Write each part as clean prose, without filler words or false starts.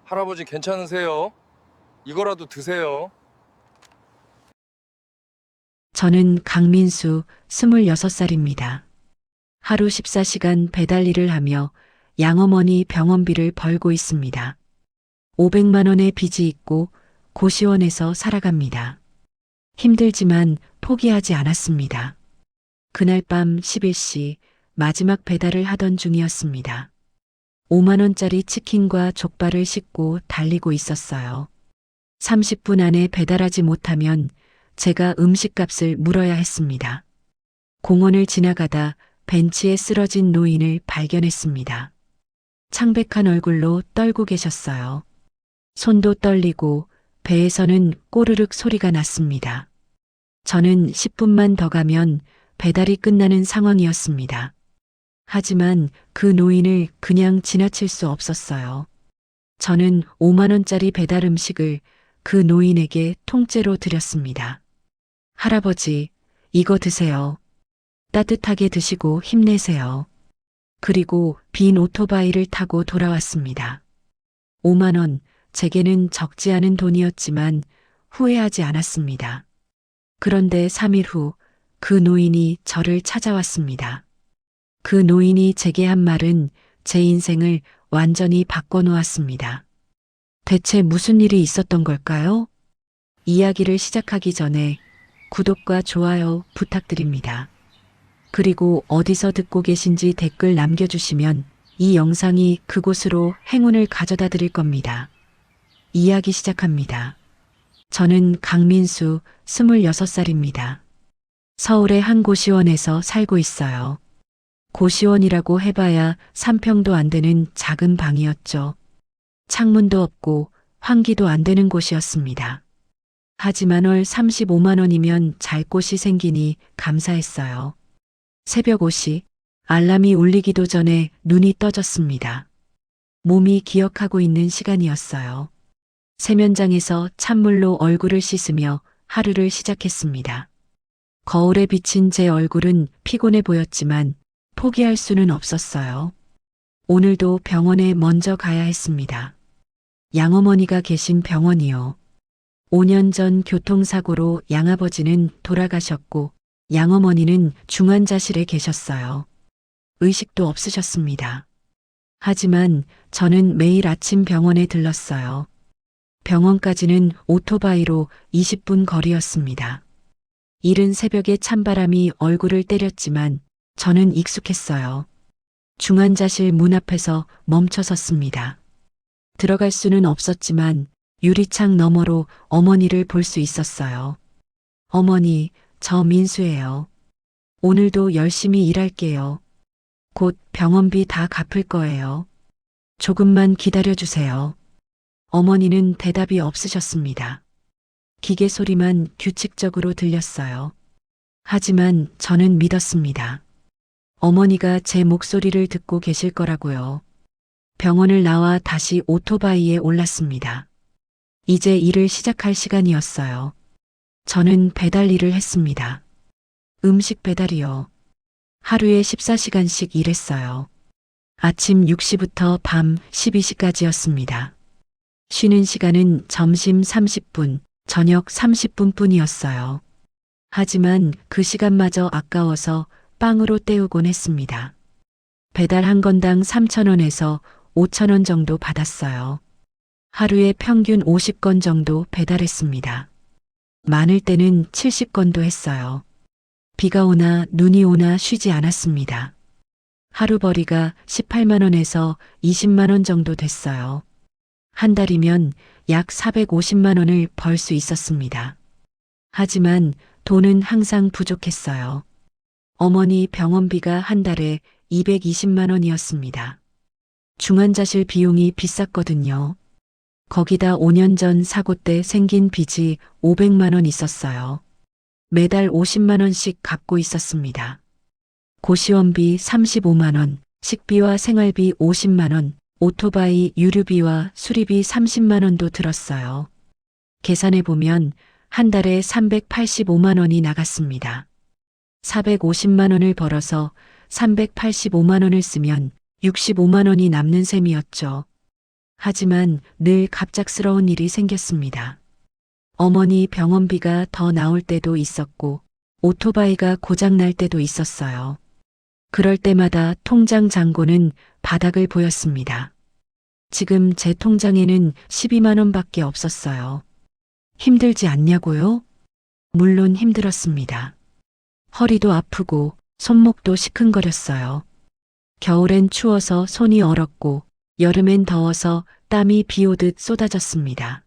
할아버지 괜찮으세요? 이거라도 드세요. 저는 강민수 26살입니다. 하루 14시간 배달 일을 하며 양어머니 병원비를 벌고 있습니다. 500만 원의 빚이 있고 고시원에서 살아갑니다. 힘들지만 포기하지 않았습니다. 그날 밤 11시 마지막 배달을 하던 중이었습니다. 5만 원짜리 치킨과 족발을 싣고 달리고 있었어요. 30분 안에 배달하지 못하면 제가 음식값을 물어야 했습니다. 공원을 지나가다 벤치에 쓰러진 노인을 발견했습니다. 창백한 얼굴로 떨고 계셨어요. 손도 떨리고 배에서는 꼬르륵 소리가 났습니다. 저는 10분만 더 가면 배달이 끝나는 상황이었습니다. 하지만 그 노인을 그냥 지나칠 수 없었어요. 저는 5만 원짜리 배달 음식을 그 노인에게 통째로 드렸습니다. 할아버지, 이거 드세요. 따뜻하게 드시고 힘내세요. 그리고 빈 오토바이를 타고 돌아왔습니다. 5만 원, 제게는 적지 않은 돈이었지만 후회하지 않았습니다. 그런데 3일 후 그 노인이 저를 찾아왔습니다. 그 노인이 제게 한 말은 제 인생을 완전히 바꿔놓았습니다. 대체 무슨 일이 있었던 걸까요? 이야기를 시작하기 전에 구독과 좋아요 부탁드립니다. 그리고 어디서 듣고 계신지 댓글 남겨주시면 이 영상이 그곳으로 행운을 가져다 드릴 겁니다. 이야기 시작합니다. 저는 강민수 26살입니다. 서울의 한 고시원에서 살고 있어요. 고시원이라고 해봐야 3평도 안 되는 작은 방이었죠. 창문도 없고 환기도 안 되는 곳이었습니다. 하지만 월 35만 원이면 잘 곳이 생기니 감사했어요. 새벽 5시 알람이 울리기도 전에 눈이 떠졌습니다. 몸이 기억하고 있는 시간이었어요. 세면장에서 찬물로 얼굴을 씻으며 하루를 시작했습니다. 거울에 비친 제 얼굴은 피곤해 보였지만 포기할 수는 없었어요. 오늘도 병원에 먼저 가야 했습니다. 양어머니가 계신 병원이요. 5년 전 교통사고로 양아버지는 돌아가셨고 양어머니는 중환자실에 계셨어요. 의식도 없으셨습니다. 하지만 저는 매일 아침 병원에 들렀어요. 병원까지는 오토바이로 20분 거리였습니다. 이른 새벽에 찬바람이 얼굴을 때렸지만 저는 익숙했어요. 중환자실 문 앞에서 멈춰 섰습니다. 들어갈 수는 없었지만 유리창 너머로 어머니를 볼 수 있었어요. 어머니, 저 민수예요. 오늘도 열심히 일할게요. 곧 병원비 다 갚을 거예요. 조금만 기다려 주세요. 어머니는 대답이 없으셨습니다. 기계 소리만 규칙적으로 들렸어요. 하지만 저는 믿었습니다. 어머니가 제 목소리를 듣고 계실 거라고요. 병원을 나와 다시 오토바이에 올랐습니다. 이제 일을 시작할 시간이었어요. 저는 배달 일을 했습니다. 음식 배달이요. 하루에 14시간씩 일했어요. 아침 6시부터 밤 12시까지였습니다. 쉬는 시간은 점심 30분, 저녁 30분 뿐이었어요. 하지만 그 시간마저 아까워서 빵으로 때우곤 했습니다. 배달 한 건당 3,000원에서 5,000원 정도 받았어요. 하루에 평균 50건 정도 배달했습니다. 많을 때는 70건도 했어요. 비가 오나 눈이 오나 쉬지 않았습니다. 하루 벌이가 18만 원에서 20만 원 정도 됐어요. 한 달이면 약 450만 원을 벌 수 있었습니다. 하지만 돈은 항상 부족했어요. 어머니 병원비가 한 달에 220만 원이었습니다. 중환자실 비용이 비쌌거든요. 거기다 5년 전 사고 때 생긴 빚이 500만 원 있었어요. 매달 50만 원씩 갚고 있었습니다. 고시원비 35만 원, 식비와 생활비 50만 원, 오토바이 유류비와 수리비 30만 원도 들었어요. 계산해 보면 한 달에 385만 원이 나갔습니다. 450만 원을 벌어서 385만 원을 쓰면 65만 원이 남는 셈이었죠. 하지만 늘 갑작스러운 일이 생겼습니다. 어머니 병원비가 더 나올 때도 있었고 오토바이가 고장날 때도 있었어요. 그럴 때마다 통장 잔고는 바닥을 보였습니다. 지금 제 통장에는 12만 원밖에 없었어요. 힘들지 않냐고요? 물론 힘들었습니다. 허리도 아프고 손목도 시큰거렸어요. 겨울엔 추워서 손이 얼었고 여름엔 더워서 땀이 비 오듯 쏟아졌습니다.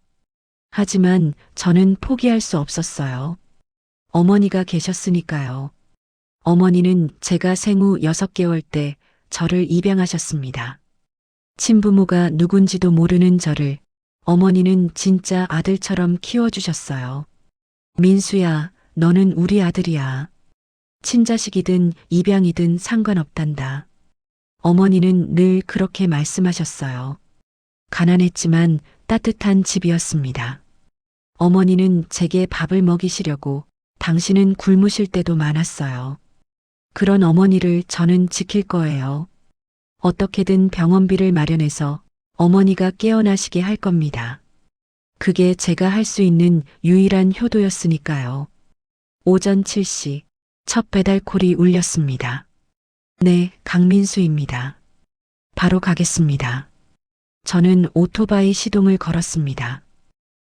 하지만 저는 포기할 수 없었어요. 어머니가 계셨으니까요. 어머니는 제가 생후 6개월 때 저를 입양하셨습니다. 친부모가 누군지도 모르는 저를 어머니는 진짜 아들처럼 키워주셨어요. 민수야, 너는 우리 아들이야. 친자식이든 입양이든 상관없단다. 어머니는 늘 그렇게 말씀하셨어요. 가난했지만 따뜻한 집이었습니다. 어머니는 제게 밥을 먹이시려고 당신은 굶으실 때도 많았어요. 그런 어머니를 저는 지킬 거예요. 어떻게든 병원비를 마련해서 어머니가 깨어나시게 할 겁니다. 그게 제가 할 수 있는 유일한 효도였으니까요. 오전 7시 첫 배달콜이 울렸습니다. 네, 강민수입니다. 바로 가겠습니다. 저는 오토바이 시동을 걸었습니다.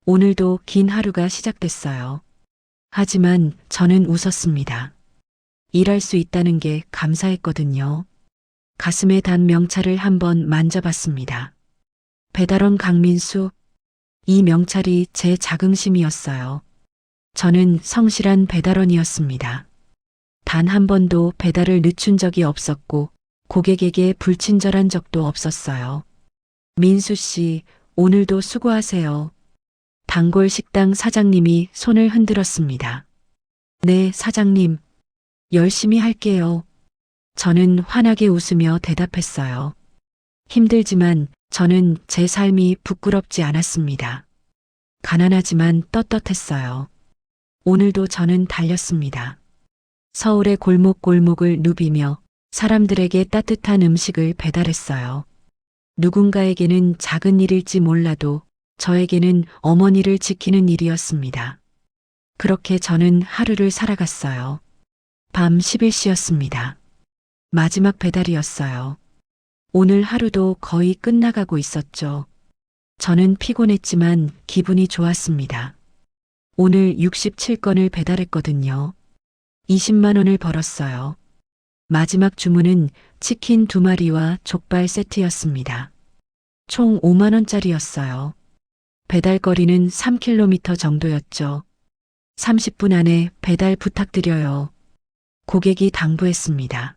오늘도 긴 하루가 시작됐어요. 하지만 저는 웃었습니다. 일할 수 있다는 게 감사했거든요. 가슴에 단 명찰을 한번 만져봤습니다. 배달원 강민수. 이 명찰이 제 자긍심이었어요. 저는 성실한 배달원이었습니다. 단 한 번도 배달을 늦춘 적이 없었고 고객에게 불친절한 적도 없었어요. 민수 씨, 오늘도 수고하세요. 단골 식당 사장님이 손을 흔들었습니다. 네, 사장님. 열심히 할게요. 저는 환하게 웃으며 대답했어요. 힘들지만 저는 제 삶이 부끄럽지 않았습니다. 가난하지만 떳떳했어요. 오늘도 저는 달렸습니다. 서울의 골목골목을 누비며 사람들에게 따뜻한 음식을 배달했어요. 누군가에게는 작은 일일지 몰라도 저에게는 어머니를 지키는 일이었습니다. 그렇게 저는 하루를 살아갔어요. 밤 11시였습니다. 마지막 배달이었어요. 오늘 하루도 거의 끝나가고 있었죠. 저는 피곤했지만 기분이 좋았습니다. 오늘 67건을 배달했거든요. 20만 원을 벌었어요. 마지막 주문은 치킨 2마리와 족발 세트였습니다. 총 5만 원짜리였어요. 배달 거리는 3km 정도였죠. 30분 안에 배달 부탁드려요. 고객이 당부했습니다.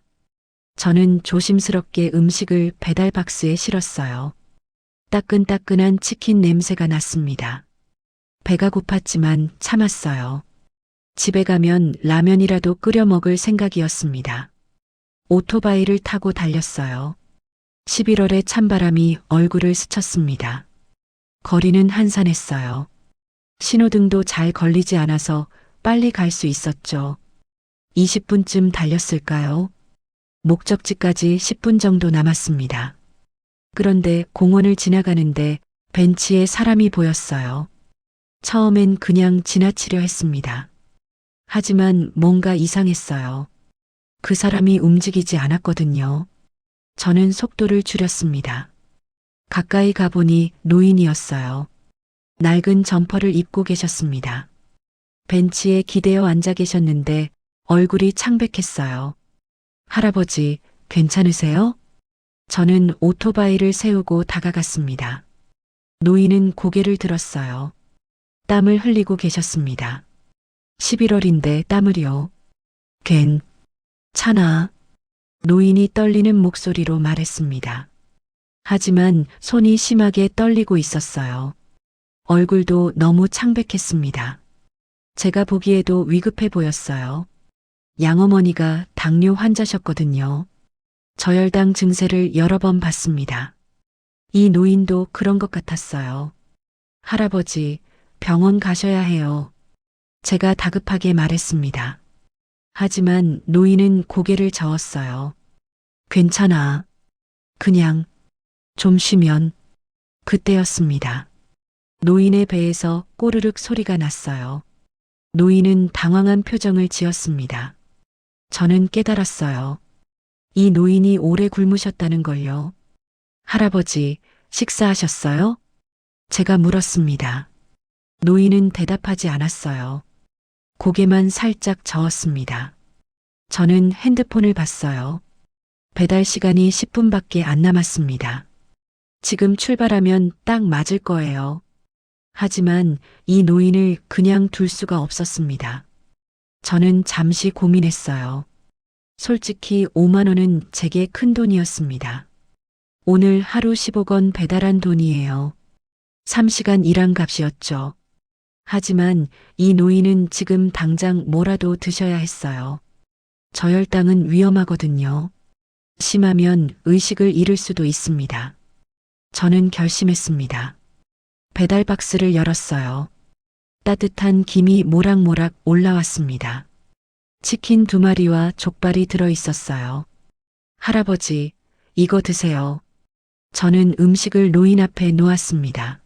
저는 조심스럽게 음식을 배달 박스에 실었어요. 따끈따끈한 치킨 냄새가 났습니다. 배가 고팠지만 참았어요. 집에 가면 라면이라도 끓여 먹을 생각이었습니다. 오토바이를 타고 달렸어요. 11월의 찬바람이 얼굴을 스쳤습니다. 거리는 한산했어요. 신호등도 잘 걸리지 않아서 빨리 갈 수 있었죠. 20분쯤 달렸을까요? 목적지까지 10분 정도 남았습니다. 그런데 공원을 지나가는데 벤치에 사람이 보였어요. 처음엔 그냥 지나치려 했습니다. 하지만 뭔가 이상했어요. 그 사람이 움직이지 않았거든요. 저는 속도를 줄였습니다. 가까이 가보니 노인이었어요. 낡은 점퍼를 입고 계셨습니다. 벤치에 기대어 앉아 계셨는데 얼굴이 창백했어요. 할아버지, 괜찮으세요? 저는 오토바이를 세우고 다가갔습니다. 노인은 고개를 들었어요. 땀을 흘리고 계셨습니다. 11월인데 땀을요. 괜찮아. 노인이 떨리는 목소리로 말했습니다. 하지만 손이 심하게 떨리고 있었어요. 얼굴도 너무 창백했습니다. 제가 보기에도 위급해 보였어요. 양어머니가 당뇨 환자셨거든요. 저혈당 증세를 여러 번 봤습니다. 이 노인도 그런 것 같았어요. 할아버지, 병원 가셔야 해요. 제가 다급하게 말했습니다. 하지만 노인은 고개를 저었어요. 괜찮아. 그냥 좀 쉬면 그때였습니다. 노인의 배에서 꼬르륵 소리가 났어요. 노인은 당황한 표정을 지었습니다. 저는 깨달았어요. 이 노인이 오래 굶으셨다는 걸요. 할아버지, 식사하셨어요? 제가 물었습니다. 노인은 대답하지 않았어요. 고개만 살짝 저었습니다. 저는 핸드폰을 봤어요. 배달 시간이 10분밖에 안 남았습니다. 지금 출발하면 딱 맞을 거예요. 하지만 이 노인을 그냥 둘 수가 없었습니다. 저는 잠시 고민했어요. 솔직히 5만 원은 제게 큰 돈이었습니다. 오늘 하루 15건 배달한 돈이에요. 3시간 일한 값이었죠. 하지만 이 노인은 지금 당장 뭐라도 드셔야 했어요. 저혈당은 위험하거든요. 심하면 의식을 잃을 수도 있습니다. 저는 결심했습니다. 배달 박스를 열었어요. 따뜻한 김이 모락모락 올라왔습니다. 치킨 2마리와 족발이 들어 있었어요. 할아버지, 이거 드세요. 저는 음식을 노인 앞에 놓았습니다.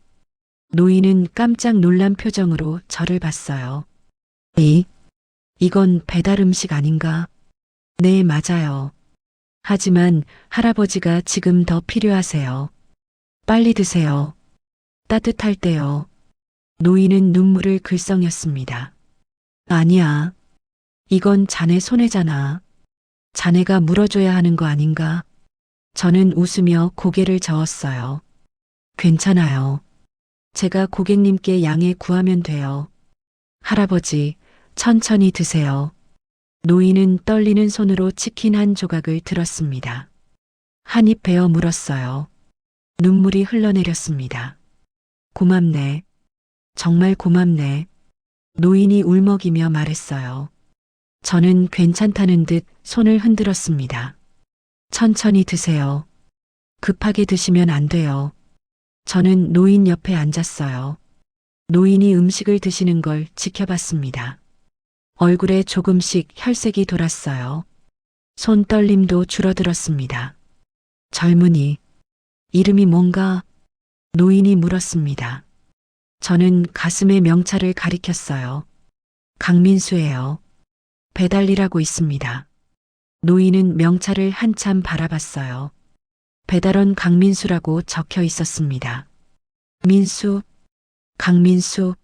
노인은 깜짝 놀란 표정으로 저를 봤어요. 이건 배달 음식 아닌가? 네, 맞아요. 하지만 할아버지가 지금 더 필요하세요. 빨리 드세요. 따뜻할 때요. 노인은 눈물을 글썽였습니다. 아니야. 이건 자네 손해잖아. 자네가 물어줘야 하는 거 아닌가? 저는 웃으며 고개를 저었어요. 괜찮아요. 제가 고객님께 양해 구하면 돼요. 할아버지, 천천히 드세요. 노인은 떨리는 손으로 치킨 한 조각을 들었습니다. 한 입 베어 물었어요. 눈물이 흘러내렸습니다. 고맙네. 정말 고맙네. 노인이 울먹이며 말했어요. 저는 괜찮다는 듯 손을 흔들었습니다. 천천히 드세요. 급하게 드시면 안 돼요. 저는 노인 옆에 앉았어요. 노인이 음식을 드시는 걸 지켜봤습니다. 얼굴에 조금씩 혈색이 돌았어요. 손 떨림도 줄어들었습니다. 젊은이, 이름이 뭔가? 노인이 물었습니다. 저는 가슴에 명찰을 가리켰어요. 강민수예요. 배달 일하고 있습니다. 노인은 명찰을 한참 바라봤어요. 배달원 강민수라고 적혀 있었습니다. 민수, 강민수,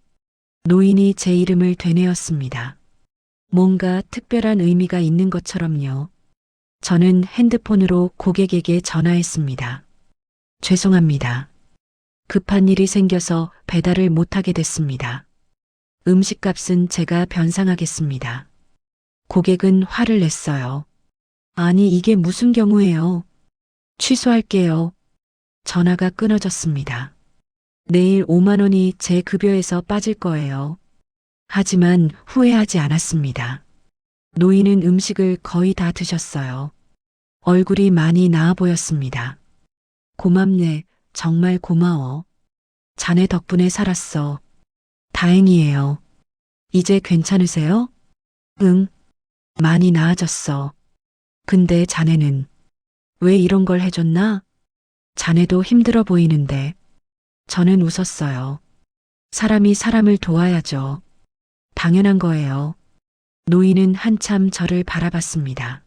노인이 제 이름을 되뇌었습니다. 뭔가 특별한 의미가 있는 것처럼요. 저는 핸드폰으로 고객에게 전화했습니다. 죄송합니다. 급한 일이 생겨서 배달을 못하게 됐습니다. 음식값은 제가 변상하겠습니다. 고객은 화를 냈어요. 아니, 이게 무슨 경우예요? 취소할게요. 전화가 끊어졌습니다. 내일 5만 원이 제 급여에서 빠질 거예요. 하지만 후회하지 않았습니다. 노인은 음식을 거의 다 드셨어요. 얼굴이 많이 나아 보였습니다. 고맙네. 정말 고마워. 자네 덕분에 살았어. 다행이에요. 이제 괜찮으세요? 응. 많이 나아졌어. 근데 자네는 왜 이런 걸 해줬나? 자네도 힘들어 보이는데. 저는 웃었어요. 사람이 사람을 도와야죠. 당연한 거예요. 노인은 한참 저를 바라봤습니다.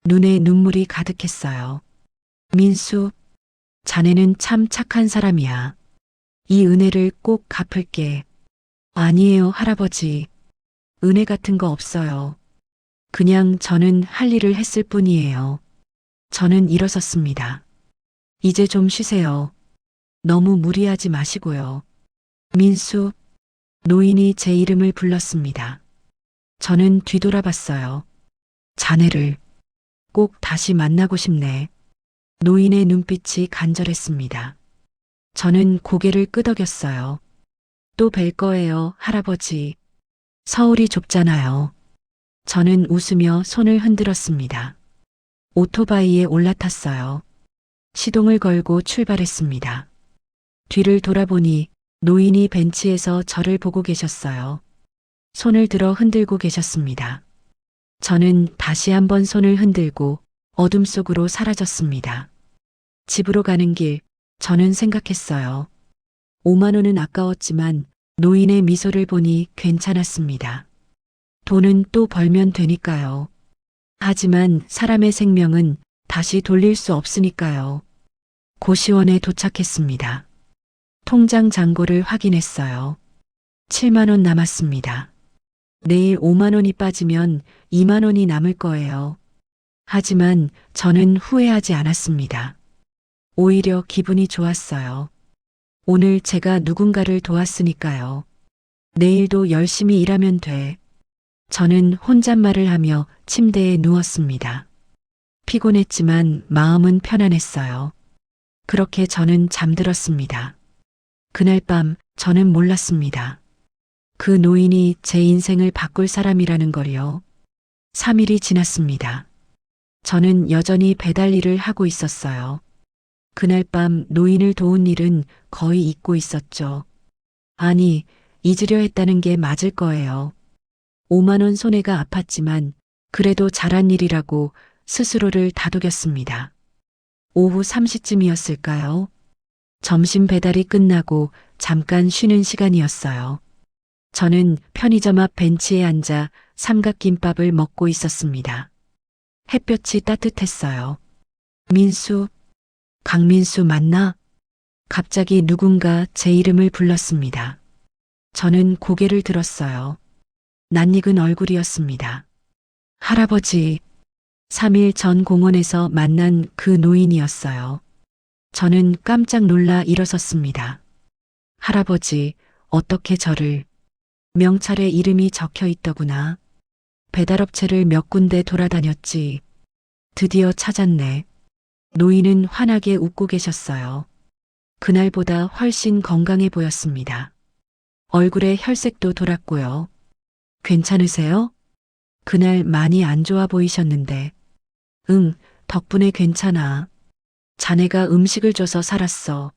눈에 눈물이 가득했어요. 민수, 자네는 참 착한 사람이야. 이 은혜를 꼭 갚을게. 아니에요, 할아버지. 은혜 같은 거 없어요. 그냥 저는 할 일을 했을 뿐이에요. 저는 일어섰습니다. 이제 좀 쉬세요. 너무 무리하지 마시고요. 민수, 노인이 제 이름을 불렀습니다. 저는 뒤돌아봤어요. 자네를 꼭 다시 만나고 싶네. 노인의 눈빛이 간절했습니다. 저는 고개를 끄덕였어요. 또 뵐 거예요, 할아버지. 서울이 좁잖아요. 저는 웃으며 손을 흔들었습니다. 오토바이에 올라탔어요. 시동을 걸고 출발했습니다. 뒤를 돌아보니 노인이 벤치에서 저를 보고 계셨어요. 손을 들어 흔들고 계셨습니다. 저는 다시 한번 손을 흔들고 어둠 속으로 사라졌습니다. 집으로 가는 길, 저는 생각했어요. 5만 원은 아까웠지만 노인의 미소를 보니 괜찮았습니다. 돈은 또 벌면 되니까요. 하지만 사람의 생명은 다시 돌릴 수 없으니까요. 고시원에 도착했습니다. 통장 잔고를 확인했어요. 7만 원 남았습니다. 내일 5만 원이 빠지면 2만 원이 남을 거예요. 하지만 저는 후회하지 않았습니다. 오히려 기분이 좋았어요. 오늘 제가 누군가를 도왔으니까요. 내일도 열심히 일하면 돼. 저는 혼잣말을 하며 침대에 누웠습니다. 피곤했지만 마음은 편안했어요. 그렇게 저는 잠들었습니다. 그날 밤 저는 몰랐습니다. 그 노인이 제 인생을 바꿀 사람이라는 걸요. 3일이 지났습니다. 저는 여전히 배달 일을 하고 있었어요. 그날 밤 노인을 도운 일은 거의 잊고 있었죠. 아니, 잊으려 했다는 게 맞을 거예요. 5만 원 손해가 아팠지만 그래도 잘한 일이라고 스스로를 다독였습니다. 오후 3시쯤이었을까요? 점심 배달이 끝나고 잠깐 쉬는 시간이었어요. 저는 편의점 앞 벤치에 앉아 삼각김밥을 먹고 있었습니다. 햇볕이 따뜻했어요. 민수, 강민수 맞나? 갑자기 누군가 제 이름을 불렀습니다. 저는 고개를 들었어요. 낯익은 얼굴이었습니다. 할아버지, 3일 전 공원에서 만난 그 노인이었어요. 저는 깜짝 놀라 일어섰습니다. 할아버지, 어떻게 저를... 명찰에 이름이 적혀 있더구나. 배달업체를 몇 군데 돌아다녔지. 드디어 찾았네. 노인은 환하게 웃고 계셨어요. 그날보다 훨씬 건강해 보였습니다. 얼굴에 혈색도 돌았고요. 괜찮으세요? 그날 많이 안 좋아 보이셨는데. 응, 덕분에 괜찮아. 자네가 음식을 줘서 살았어.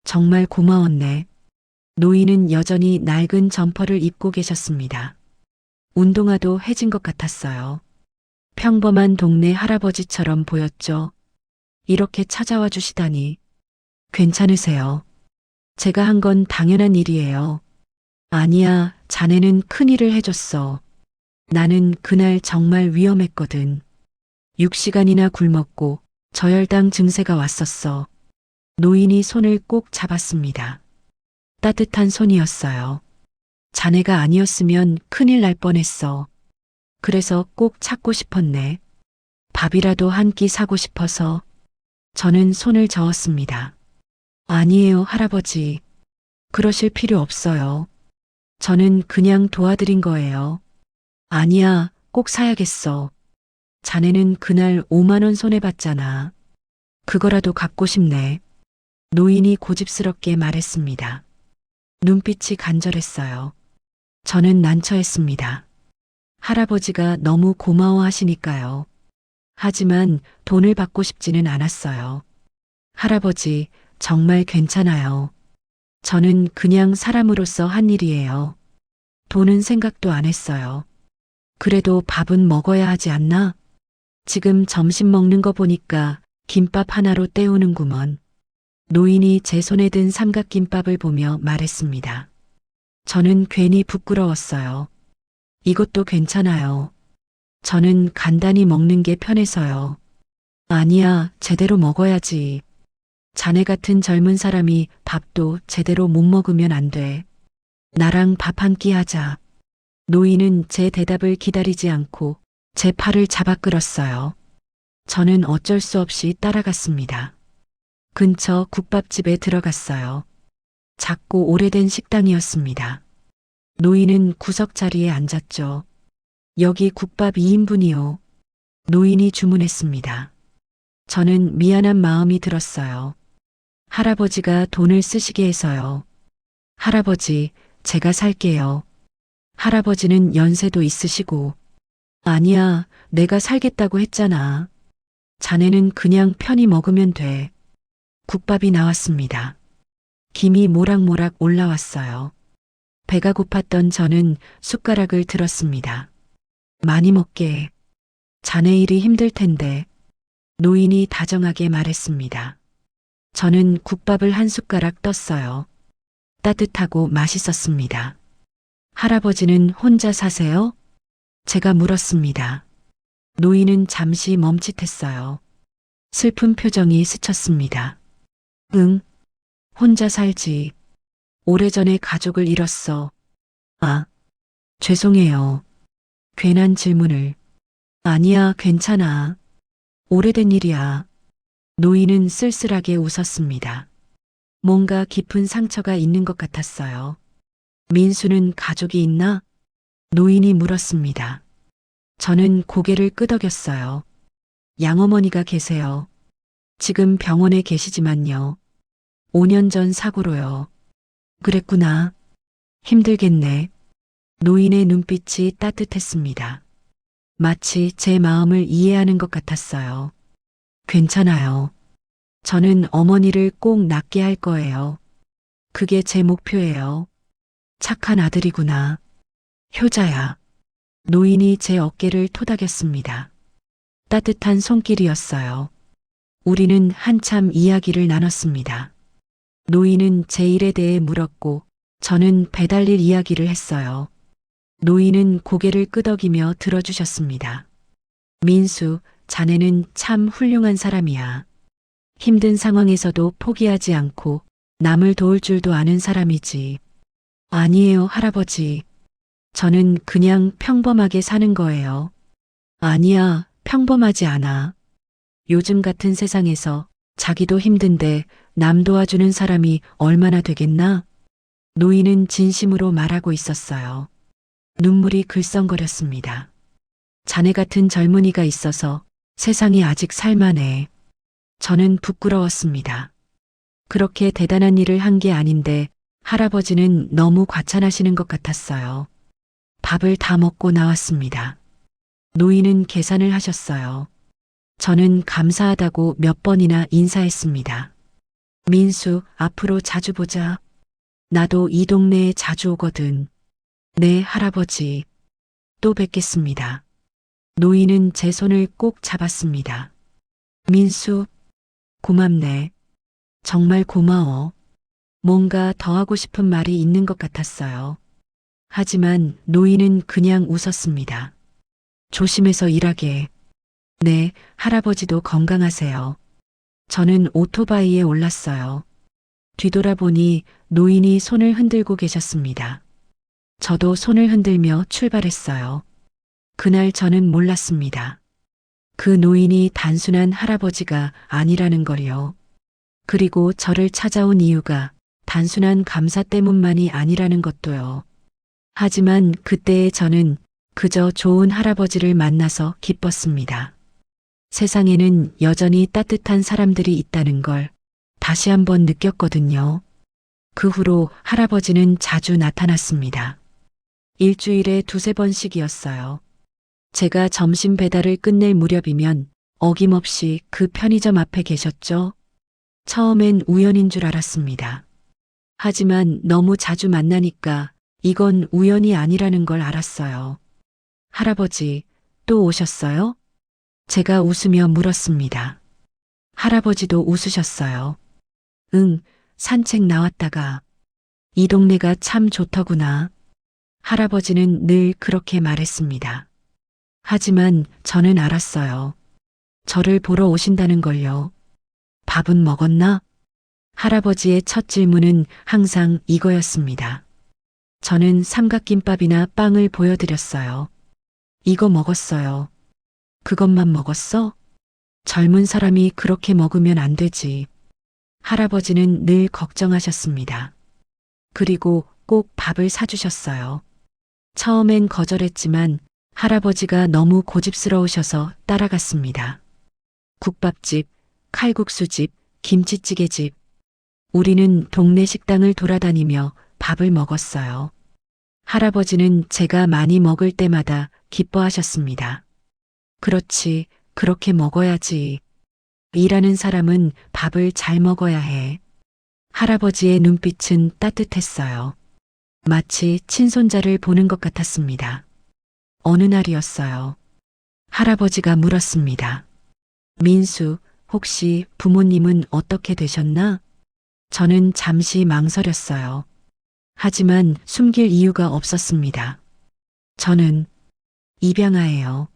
정말 고마웠네. 노인은 여전히 낡은 점퍼를 입고 계셨습니다. 운동화도 해진 것 같았어요. 평범한 동네 할아버지처럼 보였죠. 이렇게 찾아와 주시다니. 괜찮으세요? 제가 한 건 당연한 일이에요. 아니야, 자네는 큰일을 해줬어. 나는 그날 정말 위험했거든. 6시간이나 굶었고 저혈당 증세가 왔었어. 노인이 손을 꼭 잡았습니다. 따뜻한 손이었어요. 자네가 아니었으면 큰일 날 뻔했어. 그래서 꼭 찾고 싶었네. 밥이라도 한 끼 사고 싶어서. 저는 손을 저었습니다. 아니에요, 할아버지. 그러실 필요 없어요. 저는 그냥 도와드린 거예요. 아니야, 꼭 사야겠어. 자네는 그날 5만 원 손해봤잖아. 그거라도 갖고 싶네. 노인이 고집스럽게 말했습니다. 눈빛이 간절했어요. 저는 난처했습니다. 할아버지가 너무 고마워하시니까요. 하지만 돈을 받고 싶지는 않았어요. 할아버지, 정말 괜찮아요. 저는 그냥 사람으로서 한 일이에요. 돈은 생각도 안 했어요. 그래도 밥은 먹어야 하지 않나? 지금 점심 먹는 거 보니까 김밥 하나로 때우는구먼. 노인이 제 손에 든 삼각김밥을 보며 말했습니다. 저는 괜히 부끄러웠어요. 이것도 괜찮아요. 저는 간단히 먹는 게 편해서요. 아니야, 제대로 먹어야지. 자네 같은 젊은 사람이 밥도 제대로 못 먹으면 안 돼. 나랑 밥 한 끼 하자. 노인은 제 대답을 기다리지 않고 제 팔을 잡아 끌었어요. 저는 어쩔 수 없이 따라갔습니다. 근처 국밥집에 들어갔어요. 작고 오래된 식당이었습니다. 노인은 구석 자리에 앉았죠. 여기 국밥 2인분이요. 노인이 주문했습니다. 저는 미안한 마음이 들었어요. 할아버지가 돈을 쓰시게 해서요. 할아버지, 제가 살게요. 할아버지는 연세도 있으시고. 아니야, 내가 살겠다고 했잖아. 자네는 그냥 편히 먹으면 돼. 국밥이 나왔습니다. 김이 모락모락 올라왔어요. 배가 고팠던 저는 숟가락을 들었습니다. 많이 먹게. 자네 일이 힘들 텐데. 노인이 다정하게 말했습니다. 저는 국밥을 한 숟가락 떴어요. 따뜻하고 맛있었습니다. 할아버지는 혼자 사세요? 제가 물었습니다. 노인은 잠시 멈칫했어요. 슬픈 표정이 스쳤습니다. 응, 혼자 살지. 오래전에 가족을 잃었어. 아, 죄송해요. 괜한 질문을. 아니야, 괜찮아. 오래된 일이야. 노인은 쓸쓸하게 웃었습니다. 뭔가 깊은 상처가 있는 것 같았어요. 민수는 가족이 있나? 노인이 물었습니다. 저는 고개를 끄덕였어요. 양어머니가 계세요. 지금 병원에 계시지만요. 5년 전 사고로요. 그랬구나. 힘들겠네. 노인의 눈빛이 따뜻했습니다. 마치 제 마음을 이해하는 것 같았어요. 괜찮아요. 저는 어머니를 꼭 낫게 할 거예요. 그게 제 목표예요. 착한 아들이구나. 효자야. 노인이 제 어깨를 토닥였습니다. 따뜻한 손길이었어요. 우리는 한참 이야기를 나눴습니다. 노인은 제 일에 대해 물었고 저는 배달일 이야기를 했어요. 노인은 고개를 끄덕이며 들어주셨습니다. 민수, 자네는 참 훌륭한 사람이야. 힘든 상황에서도 포기하지 않고 남을 도울 줄도 아는 사람이지. 아니에요, 할아버지. 저는 그냥 평범하게 사는 거예요. 아니야, 평범하지 않아. 요즘 같은 세상에서 자기도 힘든데 남 도와주는 사람이 얼마나 되겠나? 노인은 진심으로 말하고 있었어요. 눈물이 글썽거렸습니다. 자네 같은 젊은이가 있어서 세상이 아직 살만해. 저는 부끄러웠습니다. 그렇게 대단한 일을 한 게 아닌데 할아버지는 너무 과찬하시는 것 같았어요. 밥을 다 먹고 나왔습니다. 노인은 계산을 하셨어요. 저는 감사하다고 몇 번이나 인사했습니다. 민수, 앞으로 자주 보자. 나도 이 동네에 자주 오거든. 네, 할아버지. 또 뵙겠습니다. 노인은 제 손을 꼭 잡았습니다. 민수, 고맙네. 정말 고마워. 뭔가 더 하고 싶은 말이 있는 것 같았어요. 하지만 노인은 그냥 웃었습니다. 조심해서 일하게. 네, 할아버지도 건강하세요. 저는 오토바이에 올랐어요. 뒤돌아보니 노인이 손을 흔들고 계셨습니다. 저도 손을 흔들며 출발했어요. 그날 저는 몰랐습니다. 그 노인이 단순한 할아버지가 아니라는 걸요. 그리고 저를 찾아온 이유가 단순한 감사 때문만이 아니라는 것도요. 하지만 그때의 저는 그저 좋은 할아버지를 만나서 기뻤습니다. 세상에는 여전히 따뜻한 사람들이 있다는 걸 다시 한번 느꼈거든요. 그 후로 할아버지는 자주 나타났습니다. 일주일에 두세 번씩이었어요. 제가 점심 배달을 끝낼 무렵이면 어김없이 그 편의점 앞에 계셨죠. 처음엔 우연인 줄 알았습니다. 하지만 너무 자주 만나니까 이건 우연이 아니라는 걸 알았어요. 할아버지, 또 오셨어요? 제가 웃으며 물었습니다. 할아버지도 웃으셨어요. 응, 산책 나왔다가. 이 동네가 참 좋더구나. 할아버지는 늘 그렇게 말했습니다. 하지만 저는 알았어요. 저를 보러 오신다는 걸요. 밥은 먹었나? 할아버지의 첫 질문은 항상 이거였습니다. 저는 삼각김밥이나 빵을 보여드렸어요. 이거 먹었어요. 그것만 먹었어? 젊은 사람이 그렇게 먹으면 안 되지. 할아버지는 늘 걱정하셨습니다. 그리고 꼭 밥을 사주셨어요. 처음엔 거절했지만 할아버지가 너무 고집스러우셔서 따라갔습니다. 국밥집, 칼국수집, 김치찌개집. 우리는 동네 식당을 돌아다니며 밥을 먹었어요. 할아버지는 제가 많이 먹을 때마다 기뻐하셨습니다. 그렇지, 그렇게 먹어야지. 일하는 사람은 밥을 잘 먹어야 해. 할아버지의 눈빛은 따뜻했어요. 마치 친손자를 보는 것 같았습니다. 어느 날이었어요. 할아버지가 물었습니다. 민수, 혹시 부모님은 어떻게 되셨나? 저는 잠시 망설였어요. 하지만 숨길 이유가 없었습니다. 저는 입양아예요.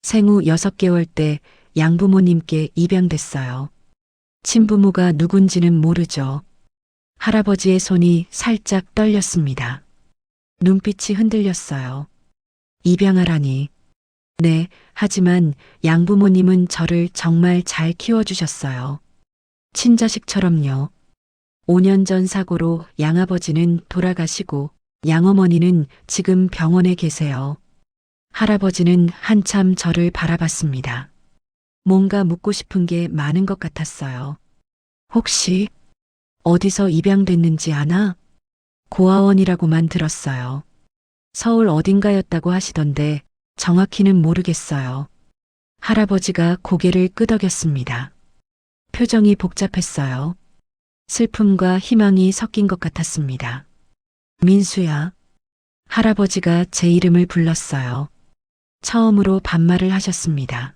생후 6개월 때 양부모님께 입양됐어요. 친부모가 누군지는 모르죠. 할아버지의 손이 살짝 떨렸습니다. 눈빛이 흔들렸어요. 입양하라니. 네, 하지만 양부모님은 저를 정말 잘 키워주셨어요. 친자식처럼요. 5년 전 사고로 양아버지는 돌아가시고 양어머니는 지금 병원에 계세요. 할아버지는 한참 저를 바라봤습니다. 뭔가 묻고 싶은 게 많은 것 같았어요. 혹시 어디서 입양됐는지 아나? 고아원이라고만 들었어요. 서울 어딘가였다고 하시던데 정확히는 모르겠어요. 할아버지가 고개를 끄덕였습니다. 표정이 복잡했어요. 슬픔과 희망이 섞인 것 같았습니다. 민수야. 할아버지가 제 이름을 불렀어요. 처음으로 반말을 하셨습니다.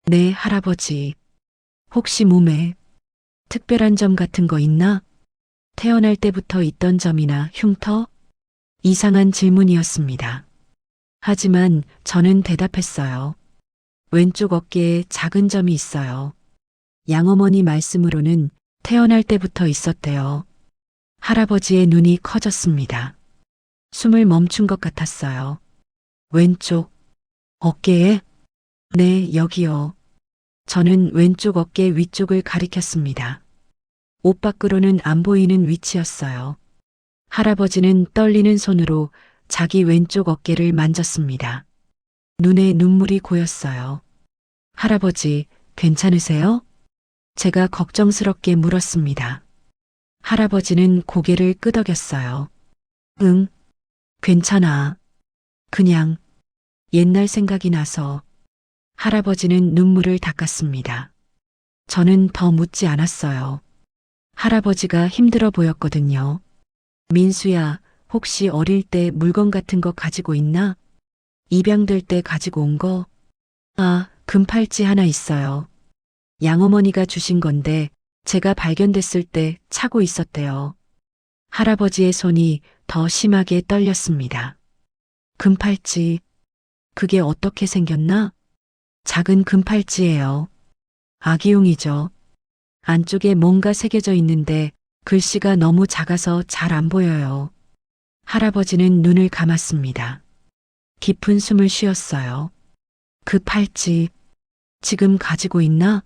네, 할아버지. 혹시 몸에 특별한 점 같은 거 있나? 태어날 때부터 있던 점이나 흉터? 이상한 질문이었습니다. 하지만 저는 대답했어요. 왼쪽 어깨에 작은 점이 있어요. 양어머니 말씀으로는 태어날 때부터 있었대요. 할아버지의 눈이 커졌습니다. 숨을 멈춘 것 같았어요. 왼쪽 어깨에? 네, 여기요. 저는 왼쪽 어깨 위쪽을 가리켰습니다. 옷 밖으로는 안 보이는 위치였어요. 할아버지는 떨리는 손으로 자기 왼쪽 어깨를 만졌습니다. 눈에 눈물이 고였어요. 할아버지, 괜찮으세요? 제가 걱정스럽게 물었습니다. 할아버지는 고개를 끄덕였어요. 응, 괜찮아. 그냥 옛날 생각이 나서. 할아버지는 눈물을 닦았습니다. 저는 더 묻지 않았어요. 할아버지가 힘들어 보였거든요. 민수야, 혹시 어릴 때 물건 같은 거 가지고 있나? 입양될 때 가지고 온 거? 아, 금팔찌 하나 있어요. 양어머니가 주신 건데 제가 발견됐을 때 차고 있었대요. 할아버지의 손이 더 심하게 떨렸습니다. 금팔찌, 그게 어떻게 생겼나? 작은 금팔찌예요. 아기용이죠. 안쪽에 뭔가 새겨져 있는데 글씨가 너무 작아서 잘 안 보여요. 할아버지는 눈을 감았습니다. 깊은 숨을 쉬었어요. 그 팔찌, 지금 가지고 있나?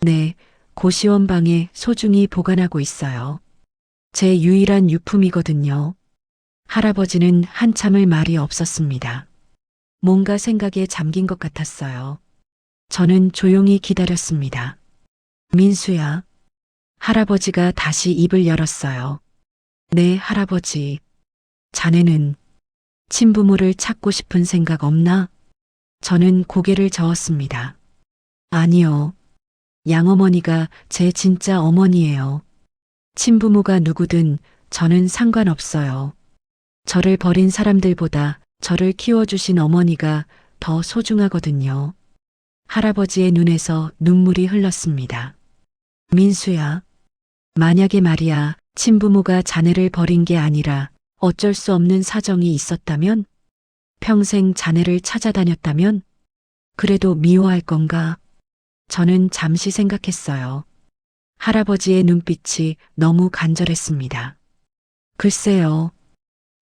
네, 고시원 방에 소중히 보관하고 있어요. 제 유일한 유품이거든요. 할아버지는 한참을 말이 없었습니다. 뭔가 생각에 잠긴 것 같았어요. 저는 조용히 기다렸습니다. 민수야. 할아버지가 다시 입을 열었어요. 네, 할아버지. 자네는 친부모를 찾고 싶은 생각 없나? 저는 고개를 저었습니다. 아니요. 양어머니가 제 진짜 어머니예요. 친부모가 누구든 저는 상관없어요. 저를 버린 사람들보다 저를 키워주신 어머니가 더 소중하거든요. 할아버지의 눈에서 눈물이 흘렀습니다. 민수야, 만약에 말이야, 친부모가 자네를 버린 게 아니라 어쩔 수 없는 사정이 있었다면? 평생 자네를 찾아다녔다면? 그래도 미워할 건가? 저는 잠시 생각했어요. 할아버지의 눈빛이 너무 간절했습니다. 글쎄요.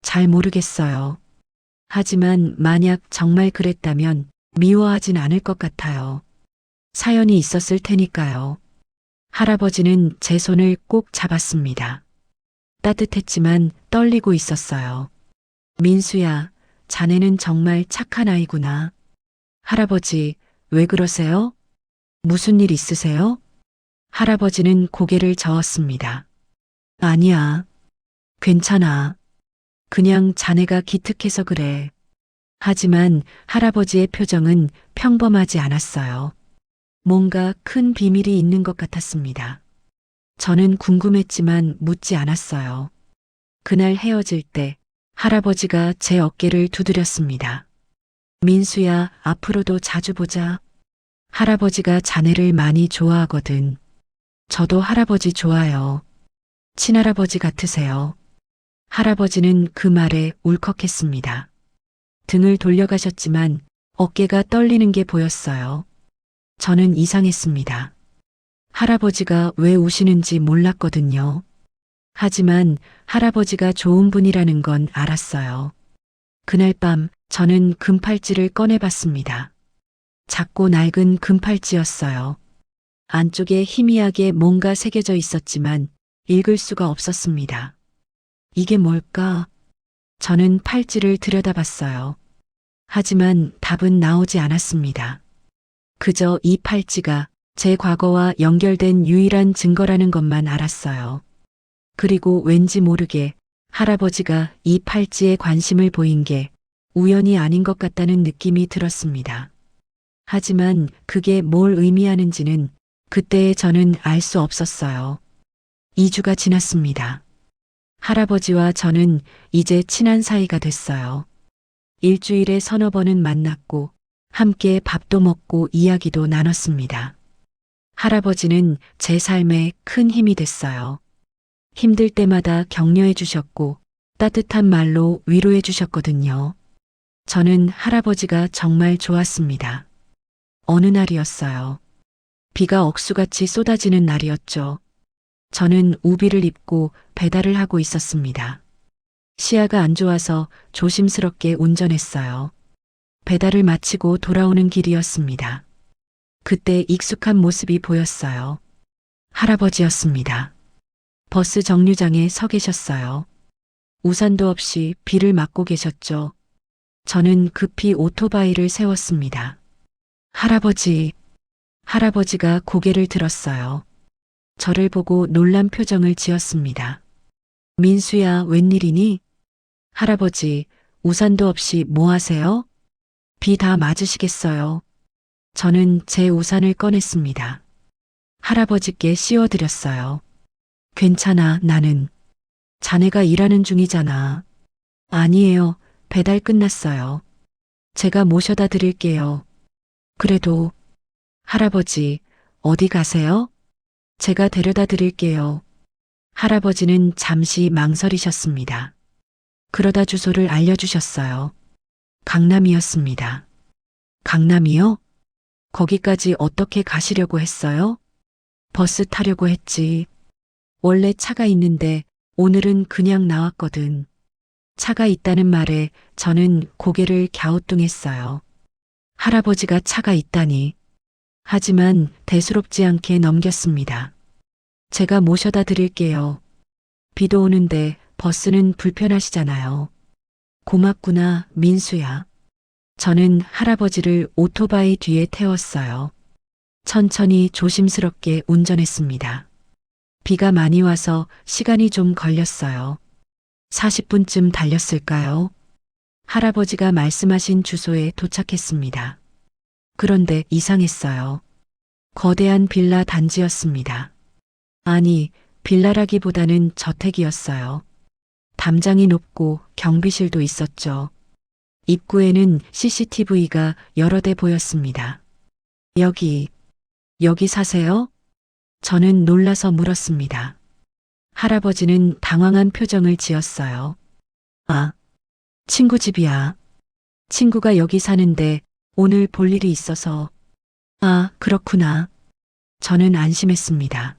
잘 모르겠어요. 하지만 만약 정말 그랬다면 미워하진 않을 것 같아요. 사연이 있었을 테니까요. 할아버지는 제 손을 꼭 잡았습니다. 따뜻했지만 떨리고 있었어요. 민수야, 자네는 정말 착한 아이구나. 할아버지, 왜 그러세요? 무슨 일 있으세요? 할아버지는 고개를 저었습니다. 아니야. 괜찮아. 그냥 자네가 기특해서 그래. 하지만 할아버지의 표정은 평범하지 않았어요. 뭔가 큰 비밀이 있는 것 같았습니다. 저는 궁금했지만 묻지 않았어요. 그날 헤어질 때 할아버지가 제 어깨를 두드렸습니다. 민수야, 앞으로도 자주 보자. 할아버지가 자네를 많이 좋아하거든. 저도 할아버지 좋아요. 친할아버지 같으세요. 할아버지는 그 말에 울컥했습니다. 등을 돌려가셨지만 어깨가 떨리는 게 보였어요. 저는 이상했습니다. 할아버지가 왜 우시는지 몰랐거든요. 하지만 할아버지가 좋은 분이라는 건 알았어요. 그날 밤 저는 금팔찌를 꺼내봤습니다. 작고 낡은 금팔찌였어요. 안쪽에 희미하게 뭔가 새겨져 있었지만 읽을 수가 없었습니다. 이게 뭘까? 저는 팔찌를 들여다봤어요. 하지만 답은 나오지 않았습니다. 그저 이 팔찌가 제 과거와 연결된 유일한 증거라는 것만 알았어요. 그리고 왠지 모르게 할아버지가 이 팔찌에 관심을 보인 게 우연이 아닌 것 같다는 느낌이 들었습니다. 하지만 그게 뭘 의미하는지는 그때의 저는 알 수 없었어요. 2주가 지났습니다. 할아버지와 저는 이제 친한 사이가 됐어요. 일주일에 서너 번은 만났고 함께 밥도 먹고 이야기도 나눴습니다. 할아버지는 제 삶에 큰 힘이 됐어요. 힘들 때마다 격려해 주셨고 따뜻한 말로 위로해 주셨거든요. 저는 할아버지가 정말 좋았습니다. 어느 날이었어요. 비가 억수같이 쏟아지는 날이었죠. 저는 우비를 입고 배달을 하고 있었습니다. 시야가 안 좋아서 조심스럽게 운전했어요. 배달을 마치고 돌아오는 길이었습니다. 그때 익숙한 모습이 보였어요. 할아버지였습니다. 버스 정류장에 서 계셨어요. 우산도 없이 비를 맞고 계셨죠. 저는 급히 오토바이를 세웠습니다. 할아버지가 고개를 들었어요. 저를 보고 놀란 표정을 지었습니다. 민수야, 웬일이니? 할아버지, 우산도 없이 뭐 하세요? 비 다 맞으시겠어요? 저는 제 우산을 꺼냈습니다. 할아버지께 씌워드렸어요. 괜찮아, 나는. 자네가 일하는 중이잖아. 아니에요, 배달 끝났어요. 제가 모셔다 드릴게요. 그래도, 할아버지, 어디 가세요? 제가 데려다 드릴게요. 할아버지는 잠시 망설이셨습니다. 그러다 주소를 알려주셨어요. 강남이었습니다. 강남이요? 거기까지 어떻게 가시려고 했어요? 버스 타려고 했지. 원래 차가 있는데 오늘은 그냥 나왔거든. 차가 있다는 말에 저는 고개를 갸우뚱했어요. 할아버지가 차가 있다니. 하지만 대수롭지 않게 넘겼습니다. 제가 모셔다 드릴게요. 비도 오는데 버스는 불편하시잖아요. 고맙구나, 민수야. 저는 할아버지를 오토바이 뒤에 태웠어요. 천천히 조심스럽게 운전했습니다. 비가 많이 와서 시간이 좀 걸렸어요. 40분쯤 달렸을까요? 할아버지가 말씀하신 주소에 도착했습니다. 그런데 이상했어요. 거대한 빌라 단지였습니다. 아니, 빌라라기보다는 저택이었어요. 담장이 높고 경비실도 있었죠. 입구에는 CCTV가 여러 대 보였습니다. 여기 사세요? 저는 놀라서 물었습니다. 할아버지는 당황한 표정을 지었어요. 아, 친구 집이야. 친구가 여기 사는데 오늘 볼 일이 있어서. 아, 그렇구나. 저는 안심했습니다.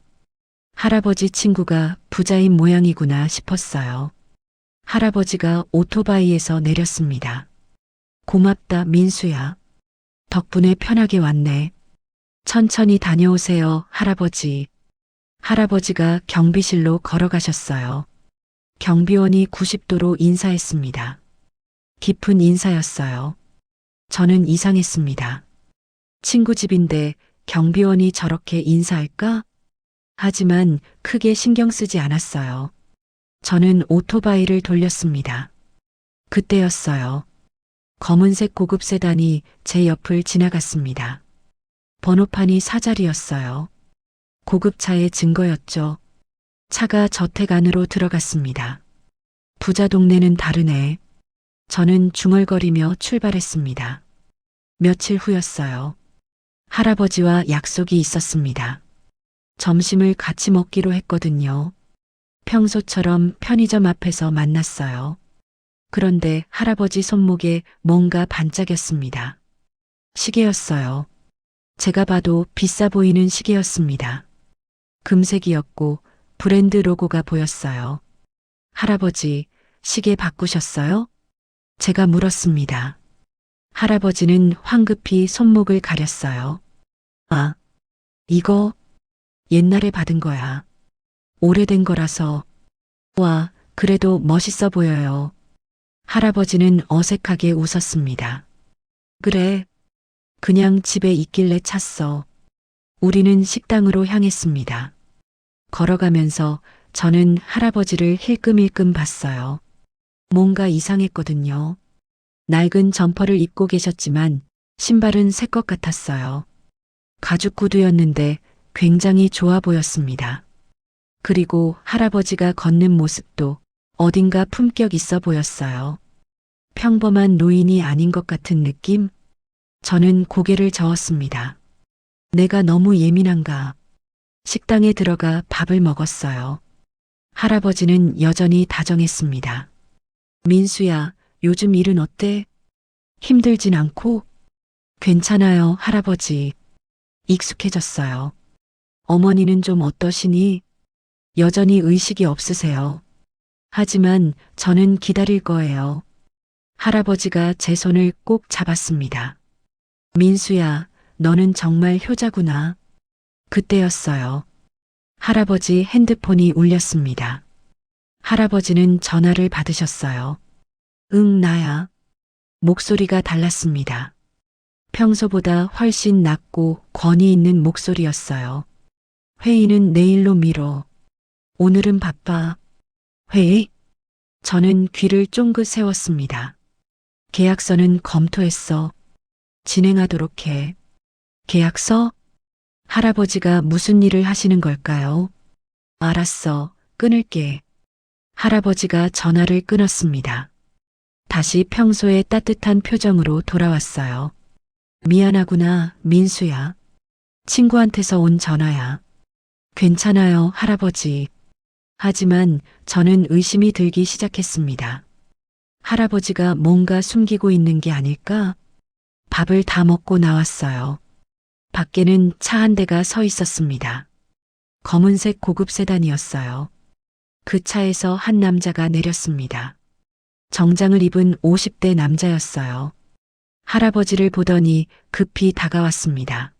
할아버지 친구가 부자인 모양이구나 싶었어요. 할아버지가 오토바이에서 내렸습니다. 고맙다, 민수야. 덕분에 편하게 왔네. 천천히 다녀오세요, 할아버지. 할아버지가 경비실로 걸어가셨어요. 경비원이 90도로 인사했습니다. 깊은 인사였어요. 저는 이상했습니다. 친구 집인데 경비원이 저렇게 인사할까? 하지만 크게 신경 쓰지 않았어요. 저는 오토바이를 돌렸습니다. 그때였어요. 검은색 고급 세단이 제 옆을 지나갔습니다. 번호판이 사자리였어요. 고급차의 증거였죠. 차가 저택 안으로 들어갔습니다. 부자 동네는 다르네. 저는 중얼거리며 출발했습니다. 며칠 후였어요. 할아버지와 약속이 있었습니다. 점심을 같이 먹기로 했거든요. 평소처럼 편의점 앞에서 만났어요. 그런데 할아버지 손목에 뭔가 반짝였습니다. 시계였어요. 제가 봐도 비싸 보이는 시계였습니다. 금색이었고 브랜드 로고가 보였어요. 할아버지, 시계 바꾸셨어요? 제가 물었습니다. 할아버지는 황급히 손목을 가렸어요. 아, 이거 옛날에 받은 거야. 오래된 거라서. 와, 그래도 멋있어 보여요. 할아버지는 어색하게 웃었습니다. 그래, 그냥 집에 있길래 찼어. 우리는 식당으로 향했습니다. 걸어가면서 저는 할아버지를 힐끔힐끔 봤어요. 뭔가 이상했거든요. 낡은 점퍼를 입고 계셨지만 신발은 새 것 같았어요. 가죽 구두였는데 굉장히 좋아 보였습니다. 그리고 할아버지가 걷는 모습도 어딘가 품격 있어 보였어요. 평범한 노인이 아닌 것 같은 느낌? 저는 고개를 저었습니다. 내가 너무 예민한가? 식당에 들어가 밥을 먹었어요. 할아버지는 여전히 다정했습니다. 민수야, 요즘 일은 어때? 힘들진 않고? 괜찮아요, 할아버지. 익숙해졌어요. 어머니는 좀 어떠시니? 여전히 의식이 없으세요. 하지만 저는 기다릴 거예요. 할아버지가 제 손을 꼭 잡았습니다. 민수야, 너는 정말 효자구나. 그때였어요. 할아버지 핸드폰이 울렸습니다. 할아버지는 전화를 받으셨어요. 응, 나야. 목소리가 달랐습니다. 평소보다 훨씬 낮고 권위 있는 목소리였어요. 회의는 내일로 미뤄. 오늘은 바빠. 회의? 저는 귀를 쫑긋 세웠습니다. 계약서는 검토했어. 진행하도록 해. 계약서? 할아버지가 무슨 일을 하시는 걸까요? 알았어. 끊을게. 할아버지가 전화를 끊었습니다. 다시 평소의 따뜻한 표정으로 돌아왔어요. 미안하구나, 민수야. 친구한테서 온 전화야. 괜찮아요, 할아버지. 하지만 저는 의심이 들기 시작했습니다. 할아버지가 뭔가 숨기고 있는 게 아닐까? 밥을 다 먹고 나왔어요. 밖에는 차 한 대가 서 있었습니다. 검은색 고급 세단이었어요. 그 차에서 한 남자가 내렸습니다. 정장을 입은 50대 남자였어요. 할아버지를 보더니 급히 다가왔습니다.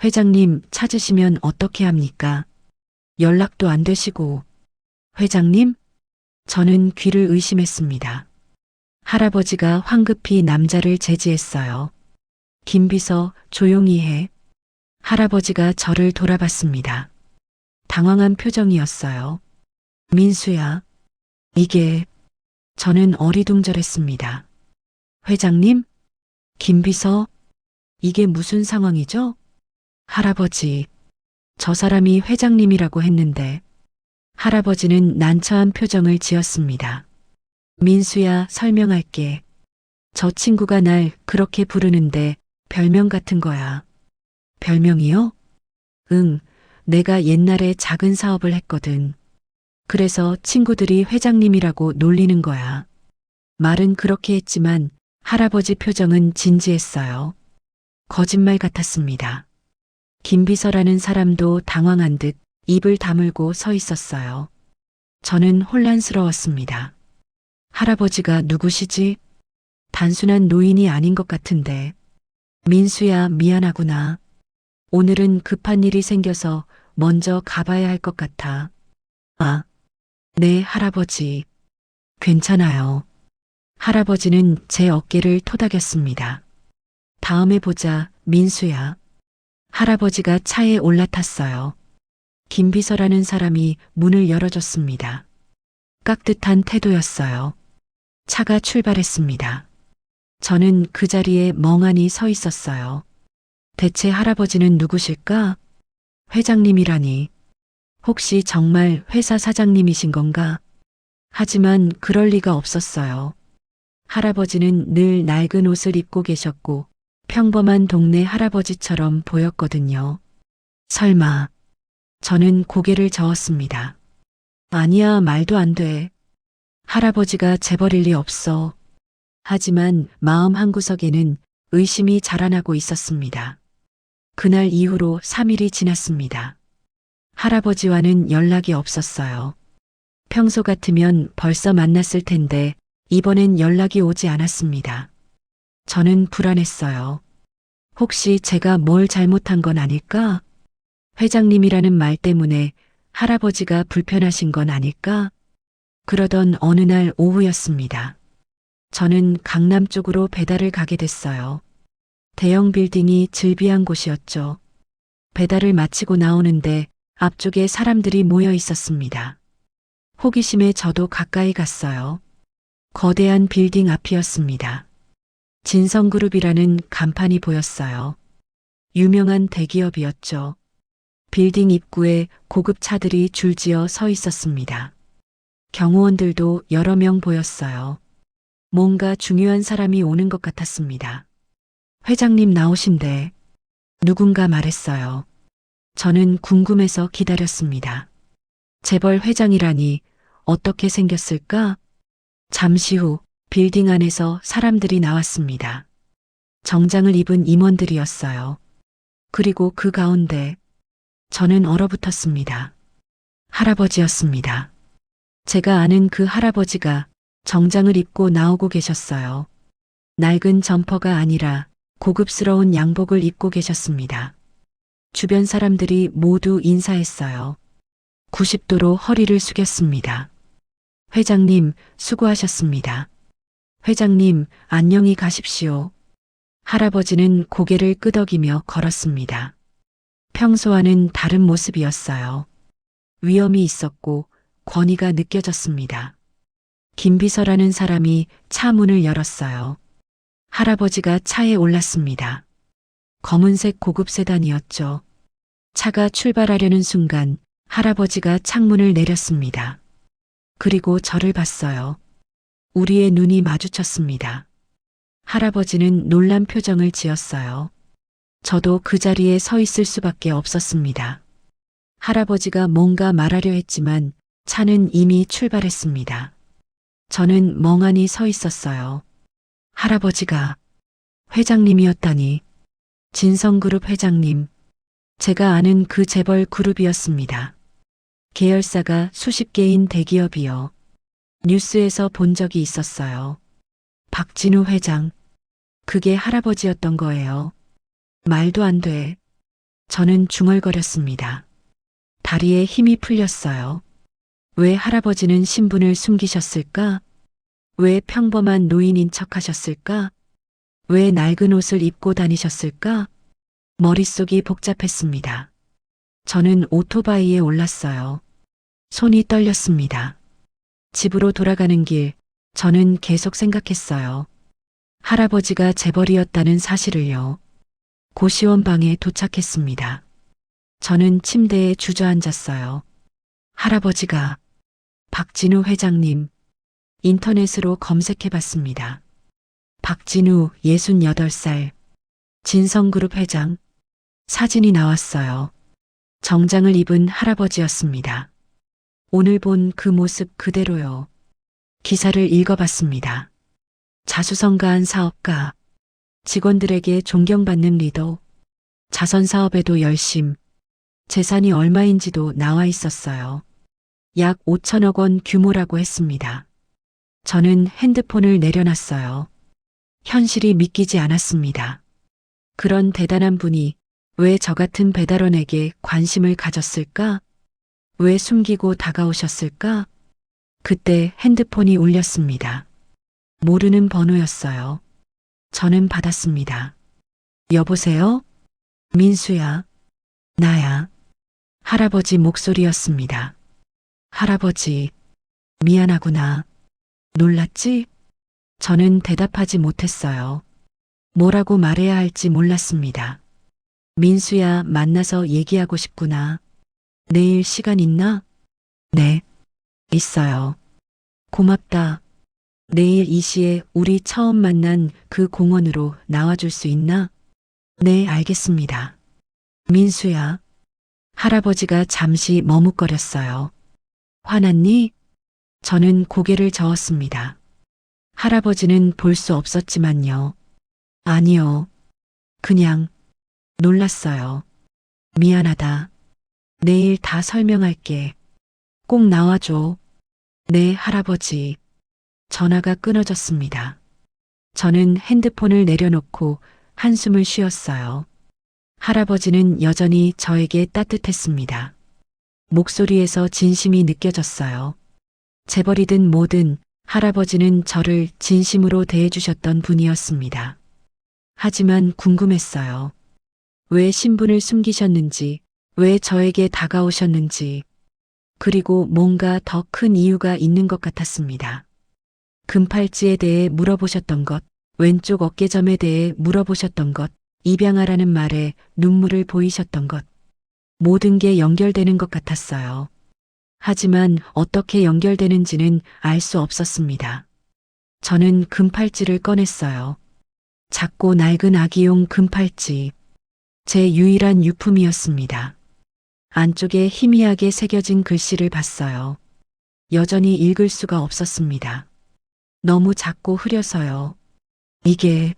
회장님 찾으시면 어떻게 합니까? 연락도 안 되시고. 회장님? 저는 귀를 의심했습니다. 할아버지가 황급히 남자를 제지했어요. 김비서, 조용히 해. 할아버지가 저를 돌아봤습니다. 당황한 표정이었어요. 민수야, 이게... 저는 어리둥절했습니다. 회장님? 김비서? 이게 무슨 상황이죠? 할아버지, 저 사람이 회장님이라고 했는데. 할아버지는 난처한 표정을 지었습니다. 민수야, 설명할게. 저 친구가 날 그렇게 부르는데 별명 같은 거야. 별명이요? 응, 내가 옛날에 작은 사업을 했거든. 그래서 친구들이 회장님이라고 놀리는 거야. 말은 그렇게 했지만 할아버지 표정은 진지했어요. 거짓말 같았습니다. 김비서라는 사람도 당황한 듯 입을 다물고 서 있었어요. 저는 혼란스러웠습니다. 할아버지가 누구시지? 단순한 노인이 아닌 것 같은데. 민수야, 미안하구나. 오늘은 급한 일이 생겨서 먼저 가봐야 할 것 같아. 아, 네, 할아버지. 괜찮아요. 할아버지는 제 어깨를 토닥였습니다. 다음에 보자, 민수야. 할아버지가 차에 올라탔어요. 김비서라는 사람이 문을 열어줬습니다. 깍듯한 태도였어요. 차가 출발했습니다. 저는 그 자리에 멍하니 서 있었어요. 대체 할아버지는 누구실까? 회장님이라니. 혹시 정말 회사 사장님이신 건가? 하지만 그럴 리가 없었어요. 할아버지는 늘 낡은 옷을 입고 계셨고 평범한 동네 할아버지처럼 보였거든요. 설마. 저는 고개를 저었습니다. 아니야, 말도 안 돼. 할아버지가 재버릴 리 없어. 하지만 마음 한구석에는 의심이 자라나고 있었습니다. 그날 이후로 3일이 지났습니다. 할아버지와는 연락이 없었어요. 평소 같으면 벌써 만났을 텐데 이번엔 연락이 오지 않았습니다. 저는 불안했어요. 혹시 제가 뭘 잘못한 건 아닐까? 회장님이라는 말 때문에 할아버지가 불편하신 건 아닐까? 그러던 어느 날 오후였습니다. 저는 강남 쪽으로 배달을 가게 됐어요. 대형 빌딩이 즐비한 곳이었죠. 배달을 마치고 나오는데 앞쪽에 사람들이 모여 있었습니다. 호기심에 저도 가까이 갔어요. 거대한 빌딩 앞이었습니다. 진성그룹이라는 간판이 보였어요. 유명한 대기업이었죠. 빌딩 입구에 고급 차들이 줄지어 서 있었습니다. 경호원들도 여러 명 보였어요. 뭔가 중요한 사람이 오는 것 같았습니다. 회장님 나오신대. 누군가 말했어요. 저는 궁금해서 기다렸습니다. 재벌 회장이라니 어떻게 생겼을까? 잠시 후 빌딩 안에서 사람들이 나왔습니다. 정장을 입은 임원들이었어요. 그리고 그 가운데 저는 얼어붙었습니다. 할아버지였습니다. 제가 아는 그 할아버지가 정장을 입고 나오고 계셨어요. 낡은 점퍼가 아니라 고급스러운 양복을 입고 계셨습니다. 주변 사람들이 모두 인사했어요. 90도로 허리를 숙였습니다. 회장님, 수고하셨습니다. 회장님, 안녕히 가십시오. 할아버지는 고개를 끄덕이며 걸었습니다. 평소와는 다른 모습이었어요. 위엄이 있었고 권위가 느껴졌습니다. 김비서라는 사람이 차 문을 열었어요. 할아버지가 차에 올랐습니다. 검은색 고급 세단이었죠. 차가 출발하려는 순간 할아버지가 창문을 내렸습니다. 그리고 저를 봤어요. 우리의 눈이 마주쳤습니다. 할아버지는 놀란 표정을 지었어요. 저도 그 자리에 서 있을 수밖에 없었습니다. 할아버지가 뭔가 말하려 했지만 차는 이미 출발했습니다. 저는 멍하니 서 있었어요. 할아버지가 회장님이었다니. 진성그룹 회장님. 제가 아는 그 재벌 그룹이었습니다. 계열사가 수십 개인 대기업이요. 뉴스에서 본 적이 있었어요. 박진우 회장. 그게 할아버지였던 거예요. 말도 안 돼. 저는 중얼거렸습니다. 다리에 힘이 풀렸어요. 왜 할아버지는 신분을 숨기셨을까? 왜 평범한 노인인 척 하셨을까? 왜 낡은 옷을 입고 다니셨을까? 머릿속이 복잡했습니다. 저는 오토바이에 올랐어요. 손이 떨렸습니다. 집으로 돌아가는 길, 저는 계속 생각했어요. 할아버지가 재벌이었다는 사실을요. 고시원 방에 도착했습니다. 저는 침대에 주저앉았어요. 할아버지가 박진우 회장님. 인터넷으로 검색해봤습니다. 박진우 68살. 진성그룹 회장. 사진이 나왔어요. 정장을 입은 할아버지였습니다. 오늘 본 그 모습 그대로요. 기사를 읽어봤습니다. 자수성가한 사업가. 직원들에게 존경받는 리더. 자선사업에도 열심. 재산이 얼마인지도 나와 있었어요. 약 5천억 원 규모라고 했습니다. 저는 핸드폰을 내려놨어요. 현실이 믿기지 않았습니다. 그런 대단한 분이 왜 저 같은 배달원에게 관심을 가졌을까? 왜 숨기고 다가오셨을까? 그때 핸드폰이 울렸습니다. 모르는 번호였어요. 저는 받았습니다. 여보세요? 민수야. 나야. 할아버지 목소리였습니다. 할아버지, 미안하구나. 놀랐지? 저는 대답하지 못했어요. 뭐라고 말해야 할지 몰랐습니다. 민수야, 만나서 얘기하고 싶구나. 내일 시간 있나? 네, 있어요. 고맙다. 내일 이 시에 우리 처음 만난 그 공원으로 나와줄 수 있나? 네, 알겠습니다. 민수야. 할아버지가 잠시 머뭇거렸어요. 화났니? 저는 고개를 저었습니다. 할아버지는 볼 수 없었지만요. 아니요. 그냥 놀랐어요. 미안하다. 내일 다 설명할게. 꼭 나와줘. 네, 할아버지. 전화가 끊어졌습니다. 저는 핸드폰을 내려놓고 한숨을 쉬었어요. 할아버지는 여전히 저에게 따뜻했습니다. 목소리에서 진심이 느껴졌어요. 재벌이든 뭐든 할아버지는 저를 진심으로 대해주셨던 분이었습니다. 하지만 궁금했어요. 왜 신분을 숨기셨는지, 왜 저에게 다가오셨는지, 그리고 뭔가 더 큰 이유가 있는 것 같았습니다. 금팔찌에 대해 물어보셨던 것, 왼쪽 어깨점에 대해 물어보셨던 것, 입양하라는 말에 눈물을 보이셨던 것, 모든 게 연결되는 것 같았어요. 하지만 어떻게 연결되는지는 알 수 없었습니다. 저는 금팔찌를 꺼냈어요. 작고 낡은 아기용 금팔찌. 제 유일한 유품이었습니다. 안쪽에 희미하게 새겨진 글씨를 봤어요. 여전히 읽을 수가 없었습니다. 너무 작고 흐려서요. 이게